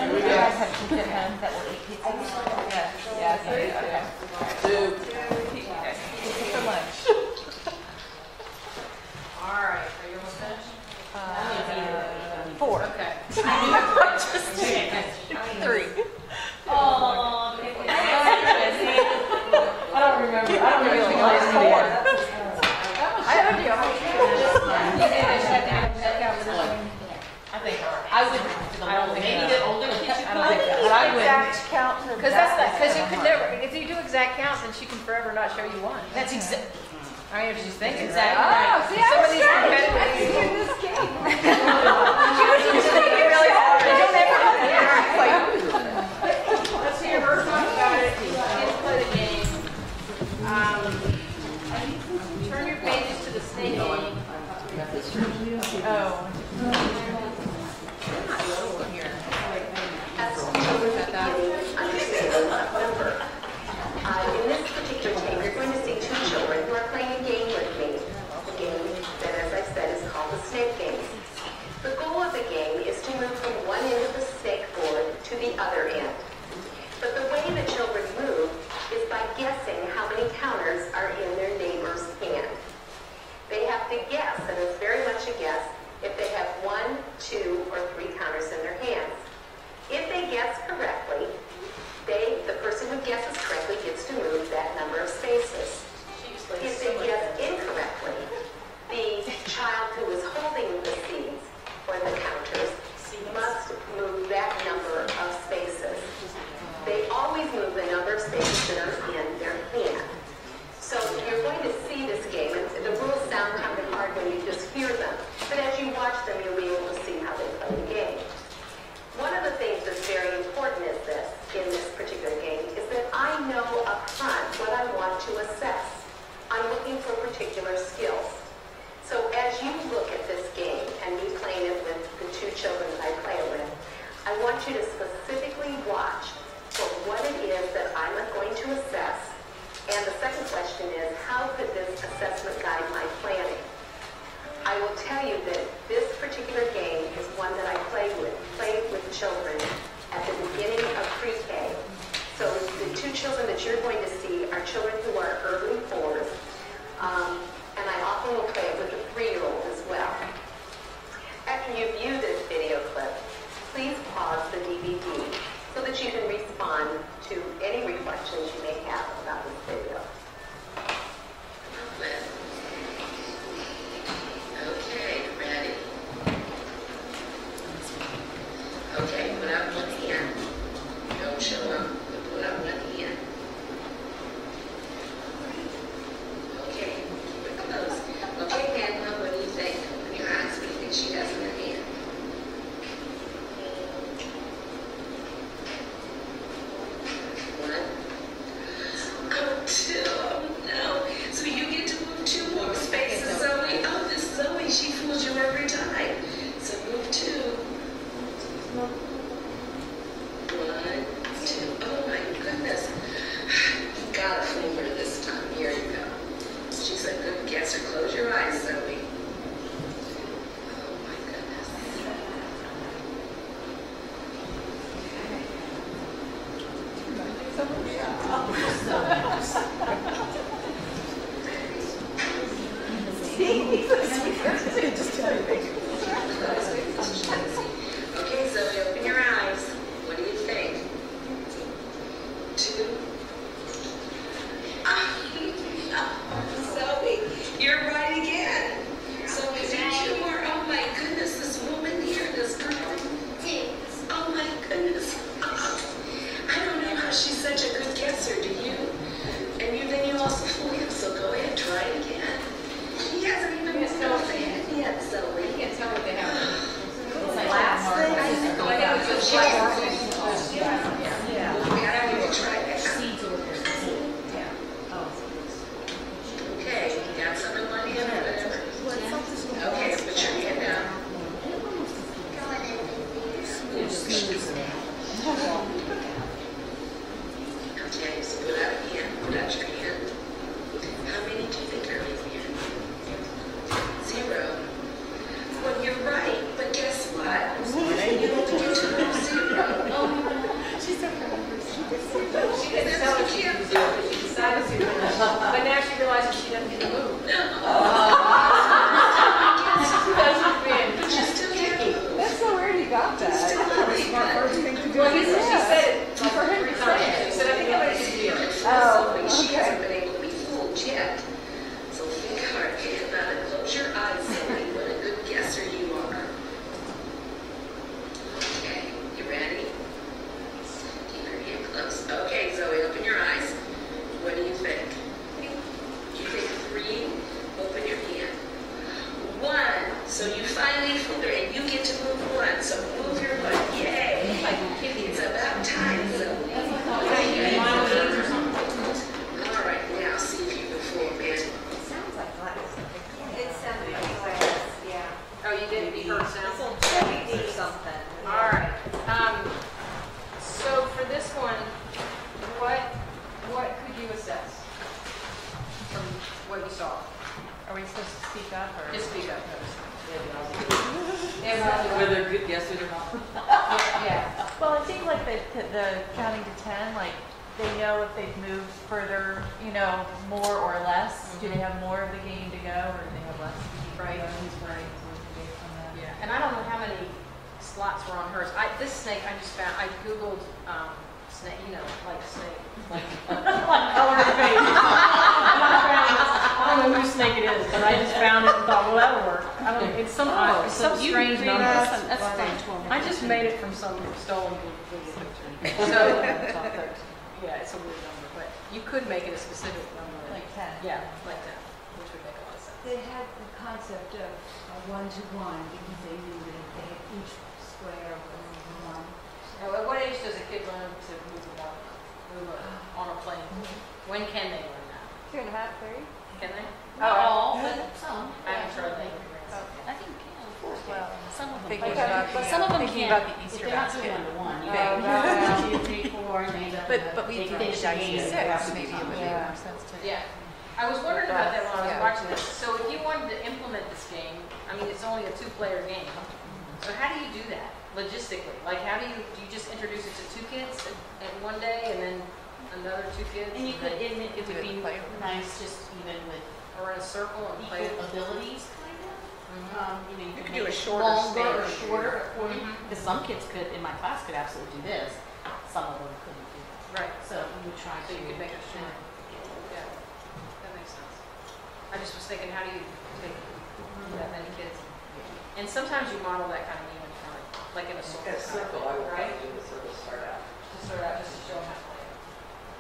You guys have kids at home that will eat pizza? Yeah. Okay. Two. Pizza for lunch. All right, are you almost finished? 4. Okay. Three. Oh, I don't remember. I don't really know. 4. I heard you. I think I would, maybe the older kids you I don't think that. But I would. Exact count. because that's not, because you could never, if you do exact counts, then she can forever not show you one. That's exactly. I mean, if she's thinking Exactly right. right. See, Some I of was these trying. competitive- I see in this game. She's thinking really hard. Don't ever let's hear her talk about it. Let's play the game. Turn your pages to the snake game. Oh. In this particular game, you're going to see 2 children who are playing a game with me. A game that, as I said, is called the snake game. The goal of the game is to move from one end of the snake board to the other end. But the way the children move is by guessing how many counters are in their neighbor's hand. They have to guess, and it's very much a guess, if they have 1, 2, or 3 counters in their hands. If they guess correctly, the person who guesses correctly gets to move that number of spaces. If they guess incorrectly, the child who is holding the seeds or the counters must move that number of spaces. They always move the number of spaces that are in their hand. So you're going to see this game, and the rules sound kind of hard when you just hear them, but as you watch them, you'll be able to see how they play the game. One of the things that's very important in this particular game is that I know up front what I want to assess. I'm looking for particular skills. So as you look at this game and me playing it with the 2 children that I play it with, I want you to specifically watch for what it is that I'm going to assess. And the second question is, how could this assessment guide my planning? I will tell you that this particular game is one that I play with children at the beginning of pre-K. So the 2 children that you're going to see are children who are early 4s, and I often will play it with a 3-year-old as well. After you view this video clip, please pause the DVD so that you can respond to any reflections you may have about this video. Okay, ready? Okay, put up one hand. Don't show them, but put up one hand. Okay, keep it close. Okay, Hannah, what do you think? Open your eyes. What do you think she has in her hand? One. Oh, 2. Oh, no. So you get to move 2 more spaces, Zoe. Oh, this Zoe, she fools you every time. So move 2. 1, 2. Oh my goodness. You gotta fool her this time. Here you go. She's a good guesser. Close your eyes, Zoe. Oh my goodness. Okay, Zoe, open your eyes. What do you think? 2. Zoe, you're right again. Zoe, is there 2 more? Oh my goodness, this woman here, this girl. Oh my goodness. I don't know how she's such a good guesser, do you? And then you also fool him, so go ahead, try it again. He hasn't even missed off the head yet, Zoe. You can't tell what they have. Last thing. I don't even try that. She didn't tell us she could do it, but she decided to. But now she realizes she doesn't get to move. She's still here. That's so weird he got that. Smart first thing to do. Well, she said it for him to say. She said, I think I'm going to do it. She hasn't been able to be fooled yet. So think hard, about it. Close your eyes, Zoe. What a good guesser you are. Okay, you ready? Keep your hand close. Okay, Zoe, open your eyes. What do you think? You think 3? Open your hand. 1. So you finally fooled her, and you get to move 1. So move your butt. Yay! It's about time, Zoe. All right, now see if you can fool me. It sounds like glass. It sounded like glass, yeah. Oh, you did? You heard sound? Or something. All right. So for this one, what could you assess from what you saw? Are we supposed to speak up or? Just speak up. Whether good guesses or not. Yeah. Well, it seems like the counting to 10, like they know if they've moved further, more or less. Do they have more of the game to go, or do they have less? Right. Who's right? Based on that. Yeah. And I don't know how many slots were on hers. This snake I just found. I googled snake. Like snake. Like color of face. I don't know whose snake it is, but I just found it and thought, well, that'll work. I don't know. It's some strange number. That's strange. I just made it from some stolen Google picture. So, yeah, it's a weird number, but you could make it a specific number. Like 10. Yeah, like 10, which would make a lot of sense. They had the concept of a 1-to-1 because they knew that if they had each square was 1. Now, at what age does a kid learn to move on a plane? When can they learn that? 2.5, 3. Can they? Not all, but some. I haven't tried that. I think, Well, some of them thinking can. about But the, some of them thinking can't. about the If Easter they're not doing basket. one-to-one, you Oh, go 1, 2, 3, 4, and they end up in But we they do finish the dice game. 6, maybe it would make Yeah. more sense to. Yeah. I was wondering about that when I was Yeah. watching this. So if you wanted to implement this game, I mean, it's only a 2-player game. So how do you do that logistically? Like, do you just introduce it to 2 kids at one day and then another 2 kids? And you could, it would Do it be play. nice just even with Or in a circle and play equal it? abilities, kind of. You could could do a make it shorter longer or stage. shorter according, because some kids could, in my class, could absolutely do this. Some of them couldn't do that. Right. So we would try So to. you could make it short. Yeah, that makes sense. I just was thinking, how do you take that many kids? And sometimes you model that kind of game in front, like in a circle. At circle, I would right? probably do the circle start out. Just sort of just to show them how to play it.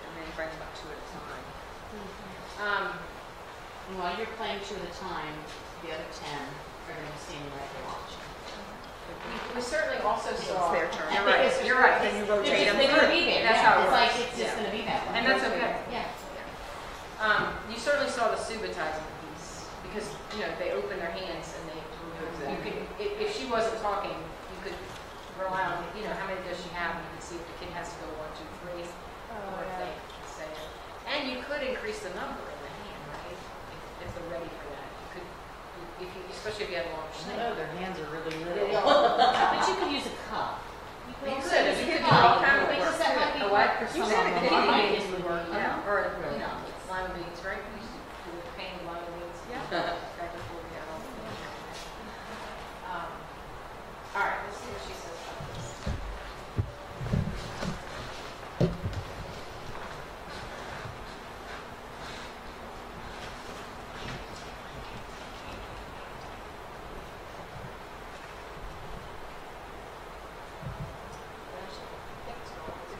And then you bring about 2 at a time. And while you're playing 2 at a time, the other 10 are going to be standing right there watching. We certainly also saw. It's their turn. You're right. You're right. Then you rotate them. They're going to be there. That's Yeah, how it it's like works. it's just Yeah. going to be that way. And that's okay. Yeah. You certainly saw the subitizing piece because they open their hands and you could if she wasn't talking, you could rely on how many does she have, and you could see if the kid has to go 1, 2, 3, or if they can say it. And you could increase the number in the hand, right? If they're ready for that, you could. Especially if you had a long snake. No, their hands are really They little. But you could use a cup. You could do all kinds of things. Because that might be A what? for some of said them. it could Or be might beans be would work. beans. Yeah, or lima beans, right? We used to do the pain lima beans. Yeah. Back before we had all right, let's see what she says about this.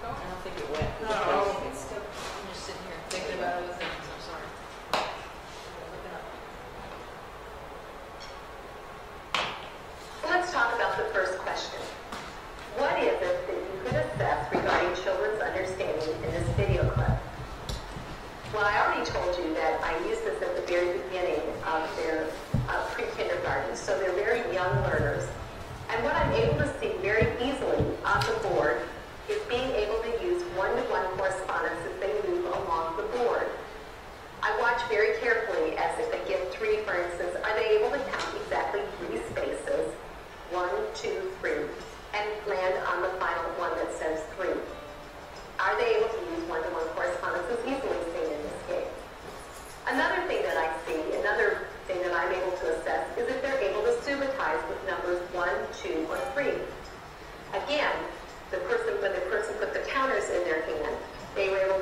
I don't think it went. I'm just sitting here thinking about other things, I'm sorry. Let's talk about the first question. What is it that you could assess regarding children's understanding in this video clip? Well, I already told you that I used this at the very beginning of their pre-kindergarten, so they're very young learners. And what I'm able to see very easily on the board is being able to use one-to-one correspondence as they move along the board. I watch very carefully as if they get 3, for instance, are they able to count exactly 3 spaces, 1, 2, 3, and land on the final one that says 3? Are they able to use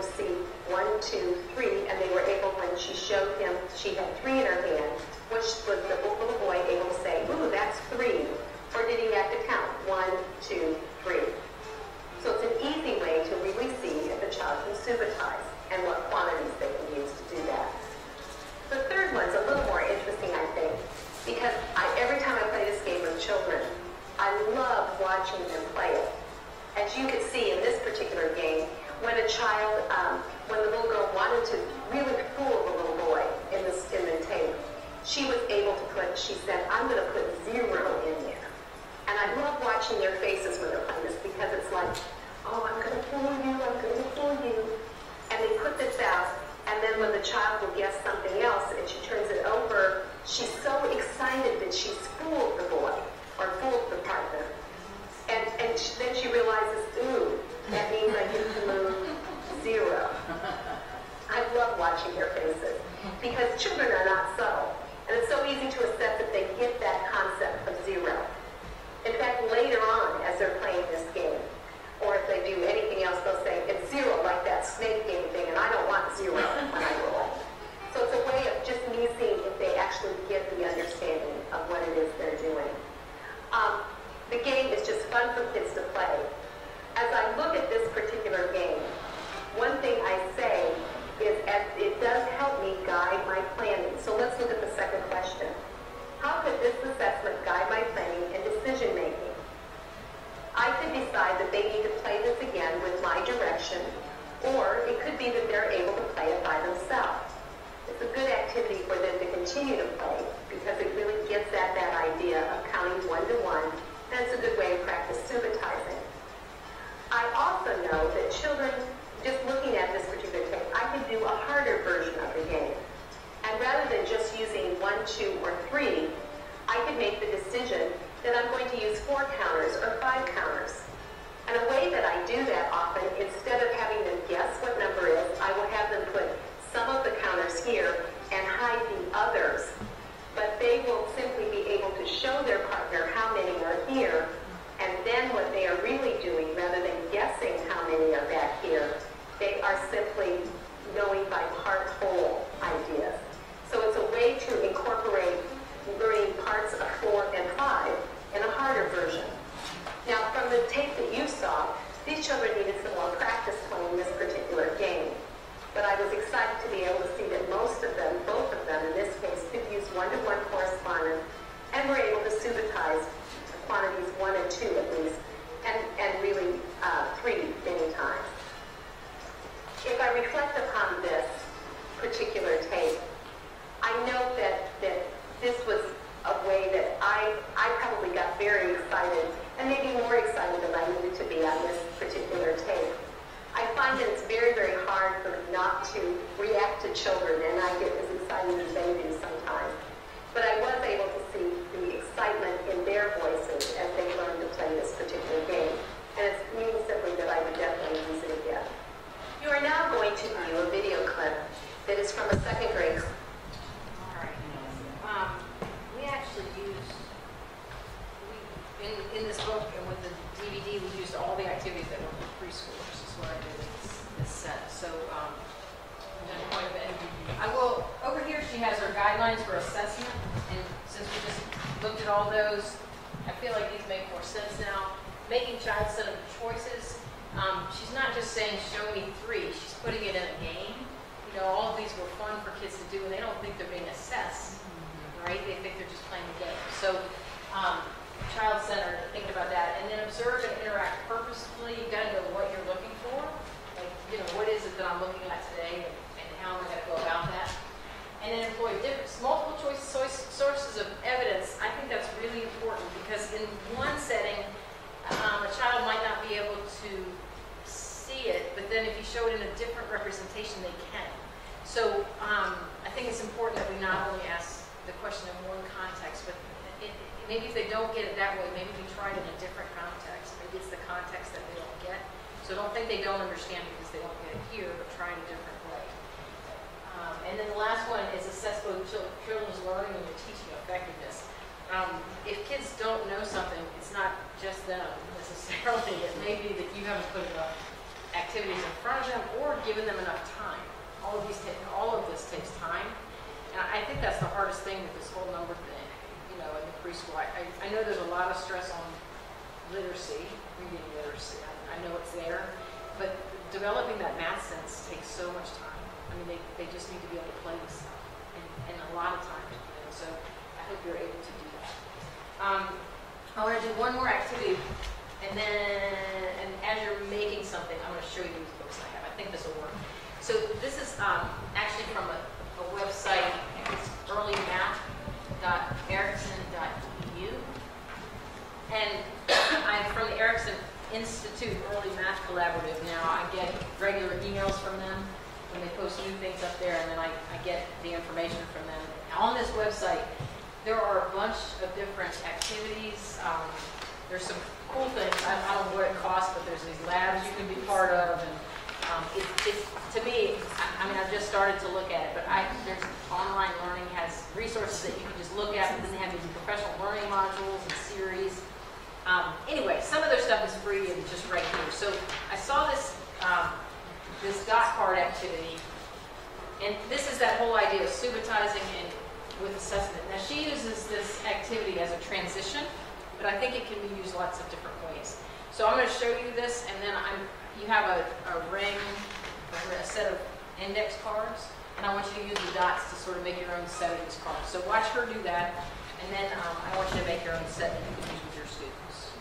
to see 1, 2, 3, and they were able, when she showed him, she had 3 in her hand, which was the little boy able to say, ooh, that's 3, or did he have to count 1, 2, 3? So it's an easy way to really see if a child can subitize and what quantities they can use to do that. The third one's a little more interesting, I think, because every time I play this game with children, I love watching them play it. As you can see in this particular game, when a child, when the little girl wanted to really fool the little boy in the tape, she was able to she said, I'm going to put 0 in there. And I love watching their faces when they're playing this because it's like, oh, I'm going to fool you, I'm going to fool you. And they put this out, and then when the child will guess something else and she turns it over, she's so excited that she's fooled the boy or fooled the partner. And then she realizes, ooh, that means I get to move 0. I love watching their faces because children are not subtle. And it's so easy to assess if they get that concept of 0. In fact, later on, as they're playing this game, or if they do anything else, they'll say, it's 0, like that snake game thing, and I don't want 0 when I roll. So it's a way of just me seeing if they actually get the understanding of what it is they're doing. The game is just fun for kids to play. As I look at this particular game, one thing I say is it does help me guide my planning. So let's look at the second question. How could this assessment guide my planning and decision making? I could decide that they need to play this again with my direction, or it could be that they're able to play it by themselves. It's a good activity for them to continue to play because it really gets at that idea of counting 1 to 1, and it's a good way to practice subitizing. I also know that children, just looking at this particular tape, I could do a harder version of the game. And rather than just using 1, 2, or 3, I could make the decision that I'm going to use 4 counters or 5 counters. And a way that I do that often, instead of having them guess what number is, I will have them put some of the counters here and hide the others. But they will simply be able to show their partner how many are here, and then what they are really doing, rather than guessing how many are back here, they are simply knowing by heart whole ideas. So it's a way to incorporate learning parts of 4 and 5 in a harder version. Now, from the tape that you saw, these children needed some more practice playing this particular game. But I was excited to be able to see that most of them, both of them in this case, could use 1-to-1 correspondence and were able to subitize quantities 1 and 2 at least, and really 3 many times. If I reflect upon this particular tape, I know that this was a way that I probably got very excited, and maybe more excited than I needed to be on this particular tape. I find that it's very, very hard for me not to react to children, and I get as excited as they do sometimes. But I was able to see the excitement in their voices as they learned to play this particular game. And it means simply that I would definitely use it again. You are now going to view a video clip that is from a second grade class. All right. We actually used, in this book and with the DVD, we used all the activities that were for preschoolers. Is what I did in this set. So, quite a bit. I will, over here she has her guidelines for assessment, and since we just looked at all those, I feel like these make more sense now. Making child-centered choices. She's not just saying, show me 3, she's putting it in a game. You know, all of these were fun for kids to do, and they don't think they're being assessed, right? They think they're just playing a game. So, child-centered, thinking about that. And then observe and interact purposefully. You've got to know what you're looking for. Like, you know, what is it that I'm looking at today, and how am I going to go about that? And then employ multiple sources of evidence. I think that's really important because in one setting, a child might not be able to see it, but then if you show it in a different representation, they can. So I think it's important that we not only ask the question in one context, but maybe if they don't get it that way, maybe we try it in a different context. Maybe it's the context that they don't get. So don't think they don't understand because they don't get it here, but try it a different way. And then the last one is assess both children's learning and their teaching effectiveness. If kids don't know something, it's not just them necessarily. It may be that you haven't put enough activities in front of them or giving them enough time. All of this takes time. And I think that's the hardest thing with this whole number thing, you know, in the preschool. I know there's a lot of stress on literacy, reading literacy. I know it's there, but developing that math sense takes so much time. I mean, they just need to be able to play with stuff, and a lot of time. And so I hope you're able to do that. I want to do one more activity, and as you're making something, I'm going to show you these books I have. I think this will work. So this is actually from a website. It's earlymath.erickson.edu, and I'm from the Erickson Institute Early Math Collaborative. Now I get regular emails from them when they post new things up there, and then I get the information from them. On this website, there are a bunch of different activities. There's some cool things. I don't know what it costs, but there's these labs you can be part of, and it's to me, I mean, I've just started to look at it, but there's online learning has resources that you can just look at, and then they have these professional learning modules and series. Anyway, some of their stuff is free and just right here. So I saw this this dot card activity, and this is that whole idea of subitizing and with assessment. Now she uses this activity as a transition, but I think it can be used lots of different ways. So I'm going to show you this, and then you have a ring, a set of index cards, and I want you to use the dots to sort of make your own set of these cards. So watch her do that, and then I want you to make your own set that you can use with your students.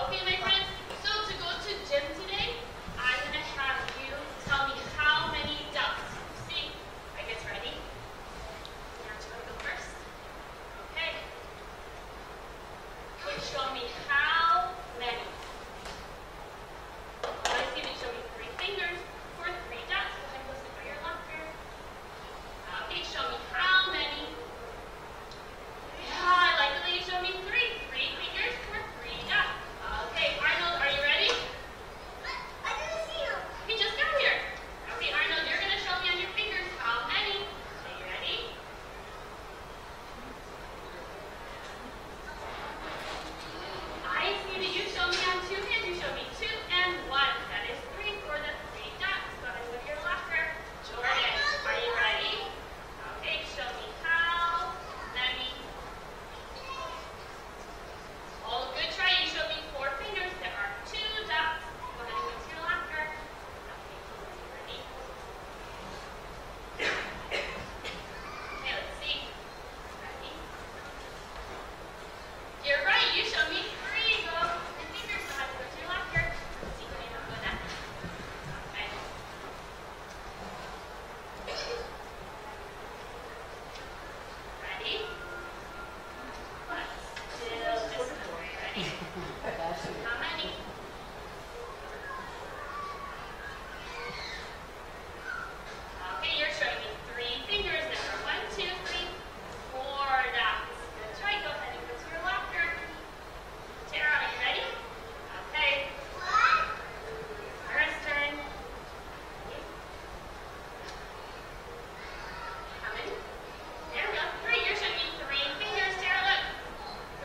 Okay, my friends, so to go to gym today, I'm going to have you tell me how many dots you see. I guess ready? You want to go first? Okay. Please show me how many. I want to see you show me 3 fingers for 3 dots. Go ahead and go sit by your locker. Okay, show me how many. Yeah, I like the way you show me 3 fingers for 3 dots. Okay, Arnold, are you ready? I didn't see him. He just got here. Okay, Arnold, you're going to show me on your fingers how many. Are you ready? I see that you show me on 2 hands. You show me 2 and 1. That is 3 for the 3 dots. Go ahead and go to your locker. Jordan, are you ready? Okay, show me how many. Oh, good try. You showed me 4 fingers. There are 2 dots. Go ahead and go to your locker. Okay, ready? Okay, let's see. Ready? You're right. You showed me 3. Go. 3 fingers. Go ahead and go to your locker. Let's see what you have with that. Okay. Ready? 1, 2, this way. Ready? How many? Okay, you're showing me 3 fingers. There are 1, 2, 3, 4 dots. That's right. Go ahead and go to your locker. Tara, are you ready? Okay. Tara's turn. How many? There we go. 3. You're showing me 3 fingers. Tara, look.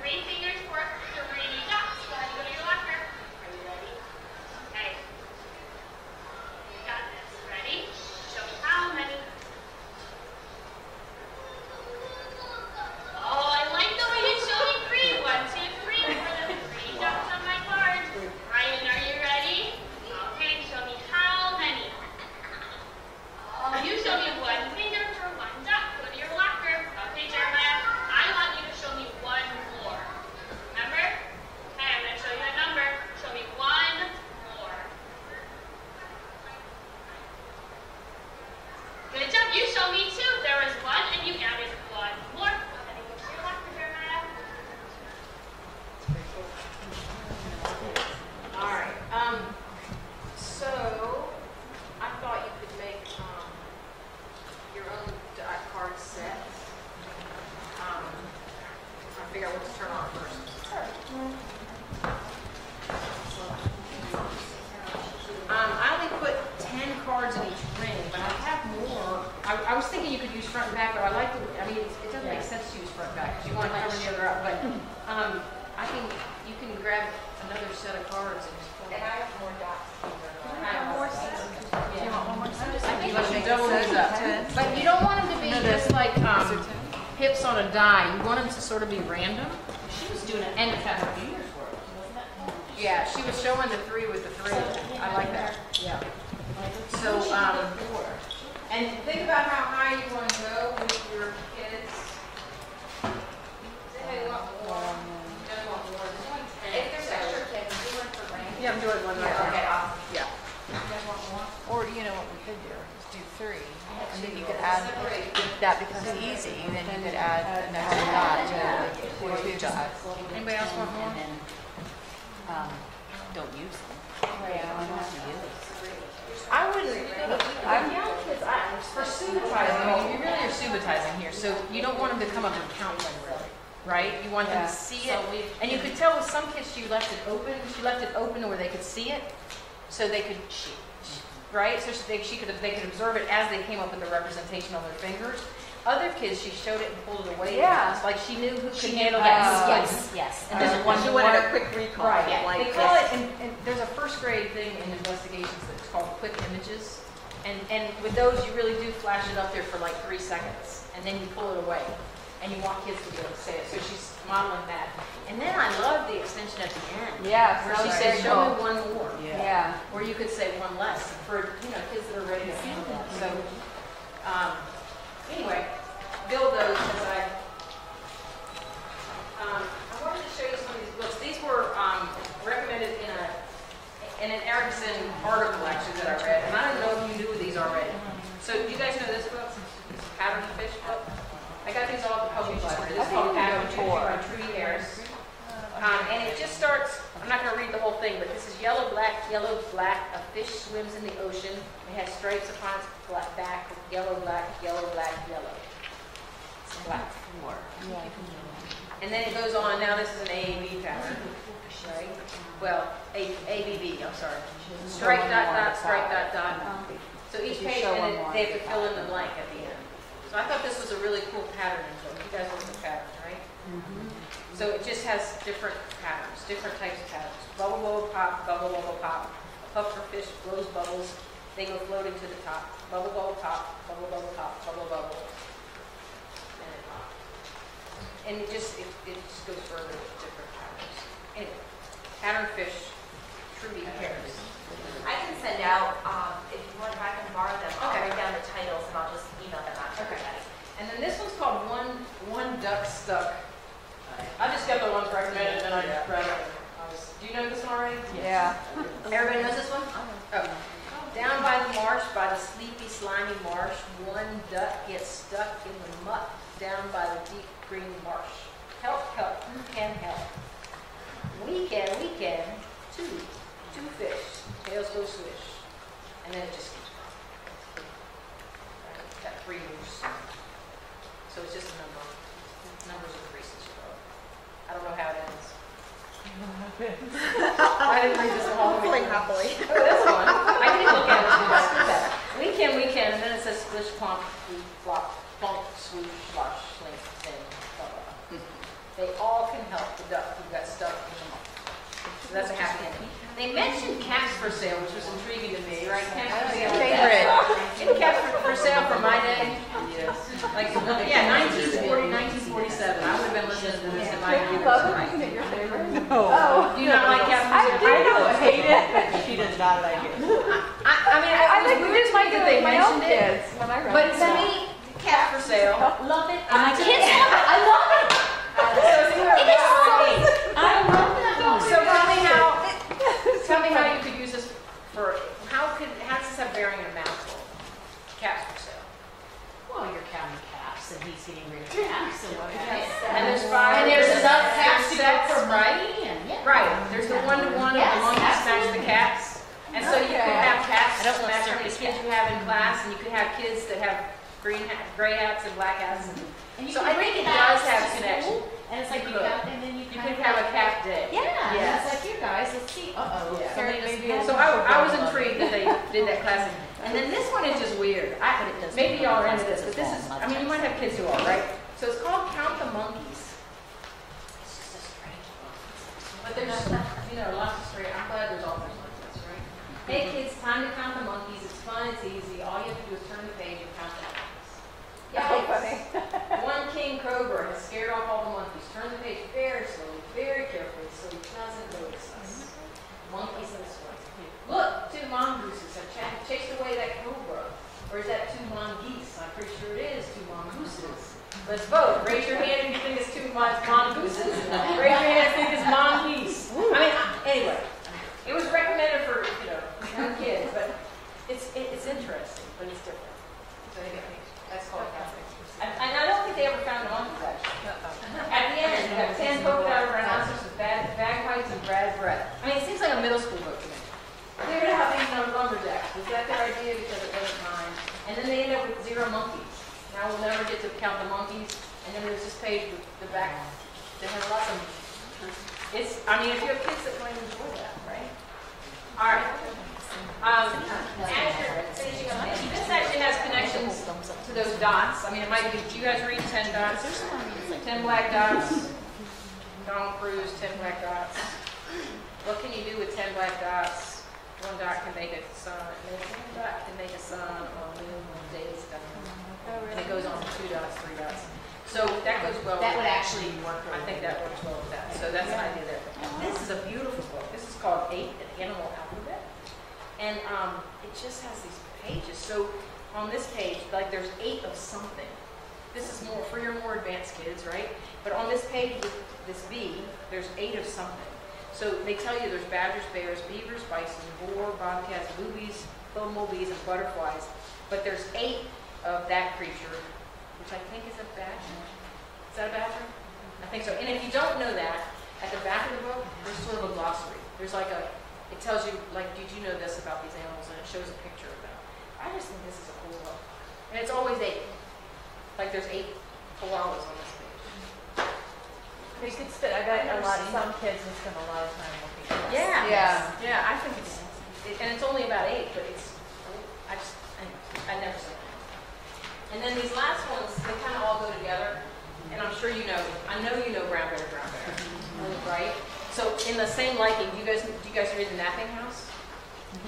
3 fingers for 3 dots. Go ahead and go to your locker. Are you ready? Okay. You got this. Ready? Show me how many. Oh, I like the way you show me 3. 1, 2, 3 for the 3 dots on my card. Ryan, are you ready? Okay, show me how many. Oh, you show me 1 finger for 1 dot. Go to your locker. Okay, Jeremiah, I want you to show me 1 more. Remember? Okay, I'm going to show you a number. Show me 1 more. Good job. You show me 2. There was 1 and you added 1 more. Go ahead and go to your locker, Jeremiah. All right. So I thought you could make your own dot card set. Trying to figure out what to turn on first. I only put 10 cards in each ring, but I have more. I was thinking you could use front and back, but I like to. I mean, it doesn't make sense to use front and back because you want to cover the other up. But you can grab another set of cards and just pull. And I have more dots. I have more double these up. But you don't want them to be just like hips on a die. You want them to sort of be random. She was doing it and had her fingers work, wasn't that? Yeah, she was showing the 3 with the 3. I like that. Yeah. So, and think about how high you want to go with your kids. Say how you want more. You don't want more. If there's extra kids, do one for range. Yeah, I'm doing one right now. Okay, awesome. Yeah. You guys want more? Or, you know what we could do, is do 3. And then you could add, if that becomes easy, then you could add an extra dot to 2 dots. Anybody else want more? Don't use them. I wouldn't. I'm young kids. For subitizing, you really are subitizing here. So you don't want them to come up and count them really, right? You want them to see it, and you could tell with some kids she left it open. She left it open where they could see it, so they could, right? So they could observe it as they came up with the representation on their fingers. Other kids, she showed it and pulled it away. Yeah. Like she knew who could handle that. Yes. And just she wanted a quick recall. Right. Yeah. Like They call it, and there's a first grade thing in investigations that's called quick images. And with those, you really do flash it up there for like 3 seconds. And then you pull it away. And you want kids to be able to say it. So she's modeling that. And then I love the extension at the end. Yeah. Where she says, show me one more. Yeah. Or you could say one less for, kids that are ready to handle that. So, anyway, build those as I wanted to show you some of these books. These were recommended in an Erickson article actually that I read, and I don't know if you knew these already. So do you guys know this book? It's a Pattern Fish book. I got these all at the public library. This is called Pattern Fish by Trudy Harris. And it just starts, I'm not going to read the whole thing, but this is yellow, black, a fish swims in the ocean. It has stripes upon its back with yellow, black, yellow. Black. And then it goes on, now this is an AAB pattern, right? Well, ABB, I'm sorry. Strike, dot, strike, dot. So each page, and then they have to fill in the blank at the end. So I thought this was a really cool pattern. You guys look at patterns, right? So it just has different patterns, different types of patterns. Bubble, bubble, pop, bubble, bubble, pop. Puff for fish blows bubbles. They go floating to the top. Bubble, bubble, pop, bubble, bubble, pop, bubble, bubble. And it pops. And it just goes further with different patterns. Anyway, Pattern Fish, Trudy Harris. I can send out, if you want, I can borrow them. I'll Okay. write down the titles and I'll just email them out to everybody. And then this one's called One Duck Stuck. I just got the ones recommended and I read it. Do you know this one already? Yeah. Everybody knows this one? Oh. Down by the marsh, by the sleepy, slimy marsh, one duck gets stuck in the muck down by the deep green marsh. Help, help, who can help? We can, two fish, tails go swish. And then it just keeps going. Right? Got 3 moves. So it's just a number. Numbers are 3 since you go. I don't know how it ends. I didn't read this one. Happily. Oh, that's fun. I can look at it. We can, and then it says splish, plonk, flop, flop, plonk, swoosh, slosh, slink, sing, blah, blah. They all can help the duck who got stuck in the muck. So that's a happy ending. They mentioned caps for sale, which was intriguing to me, right? Caps for sale. Favorite. Didn't caps for sale from my day? Yes. Like, yeah, 1940, 1947. I would have been listening to this in my day. You love it? Isn't it your favorite? No. Oh. Do you not like caps for sale? I don't hate it. She does not like it. I mean, I it like was weird to me that they my own mentioned it. kids when I read But it. to me, cat for sale. Love it. And My kids love it. I love it. I love that one. So tell me how you could use this for, how does this have bearing in a math school? Caps for sale. Well, you're counting caps, and he's getting rid of caps, and what And there's 5. And there's there's enough caps to go sets, for right? money, and yeah. Right. There's the 1-to-1 of Yes, the monkeys match the absolutely. cats. And so you could have cats I don't want match how many circus kids you have in class, and you could have kids that have gray hats and black hats. And you So can I think bring it caps does have to connection. school, and it's like You you could. count, and then you You kind could of have a like- cap day. Yeah, and Yes. it's like, here guys, let's see. Uh-oh. Yeah. Somebody doesn't So have I was intrigued that they did that class. And then this one is just weird. Maybe y'all are into this, but this is, I mean, you might have kids who are, right? So it's called Count the Monkeys. It's just a strange one. But there's, lots of straight. I'm glad there's authors like this, right? Hey kids, time to count the monkeys. It's fun, it's easy. All you have to do is turn the page and count the monkeys. Oh, funny. One king cobra has scared off all the monkeys. Turn the page very slowly, very carefully, so he doesn't notice us. Monkeys and swans. Look, 2 mongooses have chased away that cobra. Or is that 2 mongoose? I'm pretty sure it is 2 mongooses. Let's vote. Raise your hand if you think it's 2 mongooses. Raise your hand if you think it's mongoose. I mean, anyway, it was recommended for, young kids, but it's interesting, but it's different. So that's called counting. And I don't think they ever found the monkeys, actually. At the end, you have 10 polka-dot rhinoceros with bagpipes and bad breath. I mean, it seems like a middle school book to me. They're going to have these lumberjacks. Was that their idea? Because it wasn't mine. And then they end up with 0 monkeys. Now we'll never get to count the monkeys. And then there's this page with the back that has lots of. If you have kids that might enjoy that, right? All right. Finishing up, this actually has connections to those dots. I mean, it might be. You guys read 10 dots. 10 black dots. Donald Cruise, 10 black dots. What can you do with 10 black dots? 1 dot can make a sun, and 1 dot can make a sun on the day's done. And it goes on to 2 dots, 3 dots. So that goes well. That would actually work. I think that works well with that. So that's an idea there. This is a beautiful book. This is called 8, an Animal Alphabet. And it just has these pages. So on this page, like there's 8 of something. This is more for your more advanced kids, right? But on this page with this B, there's 8 of something. So they tell you there's badgers, bears, beavers, bison, boar, bobcats, boobies, bumblebees, and butterflies. But there's 8 of that creature, which I think is a badger. Is that a badger? I think so. And if you don't know that, at the back of the book, there's sort of a glossary. There's like it tells you, like, did you know this about these animals? And it shows a picture of them. I just think this is a cool book. And it's always 8. Like there's 8 koalas on this page. You could spend, I bet some kids would spend a lot of time looking at this. Yeah, I think and it's only about 8, but I never saw it. And then these last ones, they kind of all go together, and I'm sure you know, I know you know Brown Bear, right? So in the same liking, do you guys read The Napping House?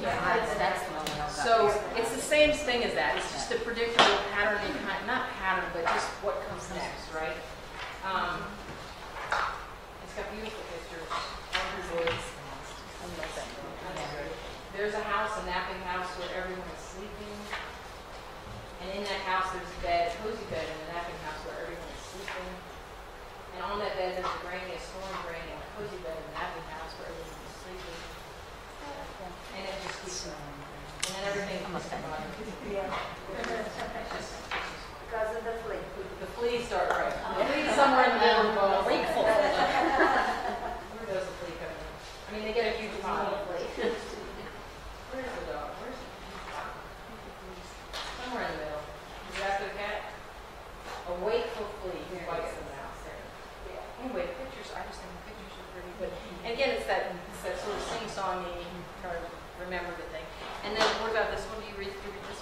Yeah, that's the one we know about. So it's the same thing as that. It's just a predictable pattern, not pattern, but just what comes next, right? It's got beautiful pictures. There's a house, a napping house, where everyone is sleeping. And in that house, there's a bed, a cozy bed in the napping house where everyone is sleeping. And on that bed, there's a storm drain, and a cozy bed in the napping house where everyone is sleeping. And it just keeps going. And then everything comes together. Because of the flea. The fleas start right. The fleas somewhere in the middle of the wakeful. Where does the flea come in? I mean, they get a huge pile. Where's the dog? Where's the somewhere in the middle. Is it after the cat? A wakeful flea who bites the mouse there. Anyway, the pictures, I just think the pictures are pretty good. And again, it's that sort of sing-songy, try to remember the thing. And then what about this one? Do you read this?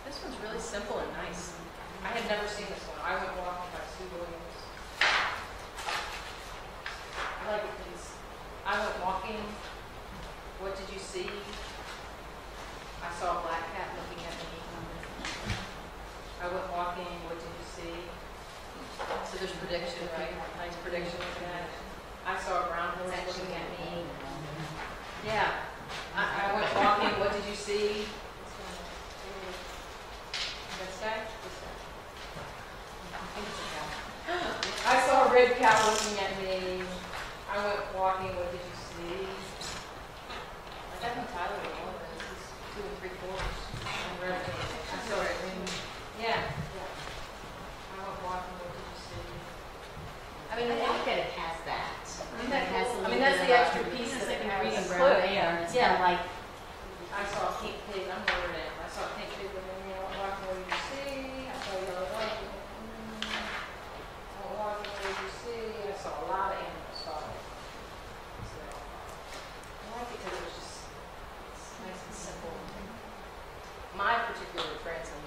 This one's really simple and nice. I had never seen this one. I Went Walking by Sue Williams. I like it because I went walking. What did you see? I saw a black cat looking at me. I went walking. What did you see? So there's prediction, right? Nice prediction with that. I saw a brown horse looking at me. Yeah. I went walking. What did you see? This guy? I saw a red cat looking at me. I went walking. What did you see? I got no title of all of this. This is 2 3/4. I'm sorry. Yeah. I went walking. What did you see? I mean, I think that it has that. That's the extra piece that it can read and clue. It's kind of like. I saw a pink pig. I'm over there. I saw a pink pig with me. I went walking. What did you see? I saw a yellow light. What did you see? I saw a lot of animals following. I like it because it's nice and simple. My particular grandson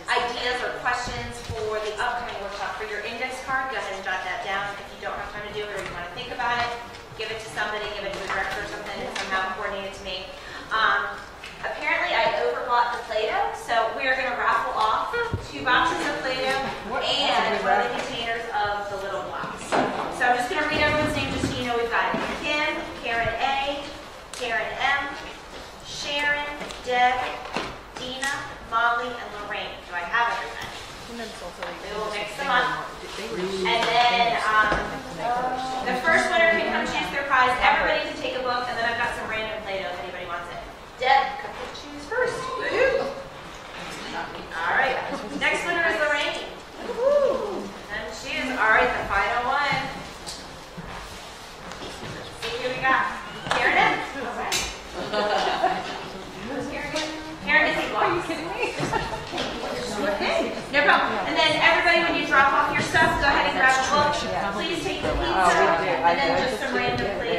ideas or questions for the upcoming workshop for your index card, go ahead and jot that down. If you don't have time to do it or you want to think about it, give it to somebody, give it to a director or something, and somehow coordinate it to me. Apparently I overbought the Play-Doh, so we are going to raffle off 2 boxes of Play-Doh and 1 of the containers of the little blocks. So I'm just going to read everyone's name just so you know we've got Kim, Karen A, Karen M, Sharon, Deb, Dina, Molly, and Lorraine. Do I have everybody? We will mix them up. And then the first winner can come choose their prize. Everybody can take a book, and then I've got some random Play-Doh if anybody wants it. Deb, come choose first. Woohoo! All right. Next winner is Lorraine. Woohoo! And choose. All right, the final one. Let's see who we got. Karen M. All right. Who's Karen? Karen is a Are you kidding me? Okay, no problem. And then everybody, when you drop off your stuff, go ahead and grab a book. Please take the pizza and then just some random plates.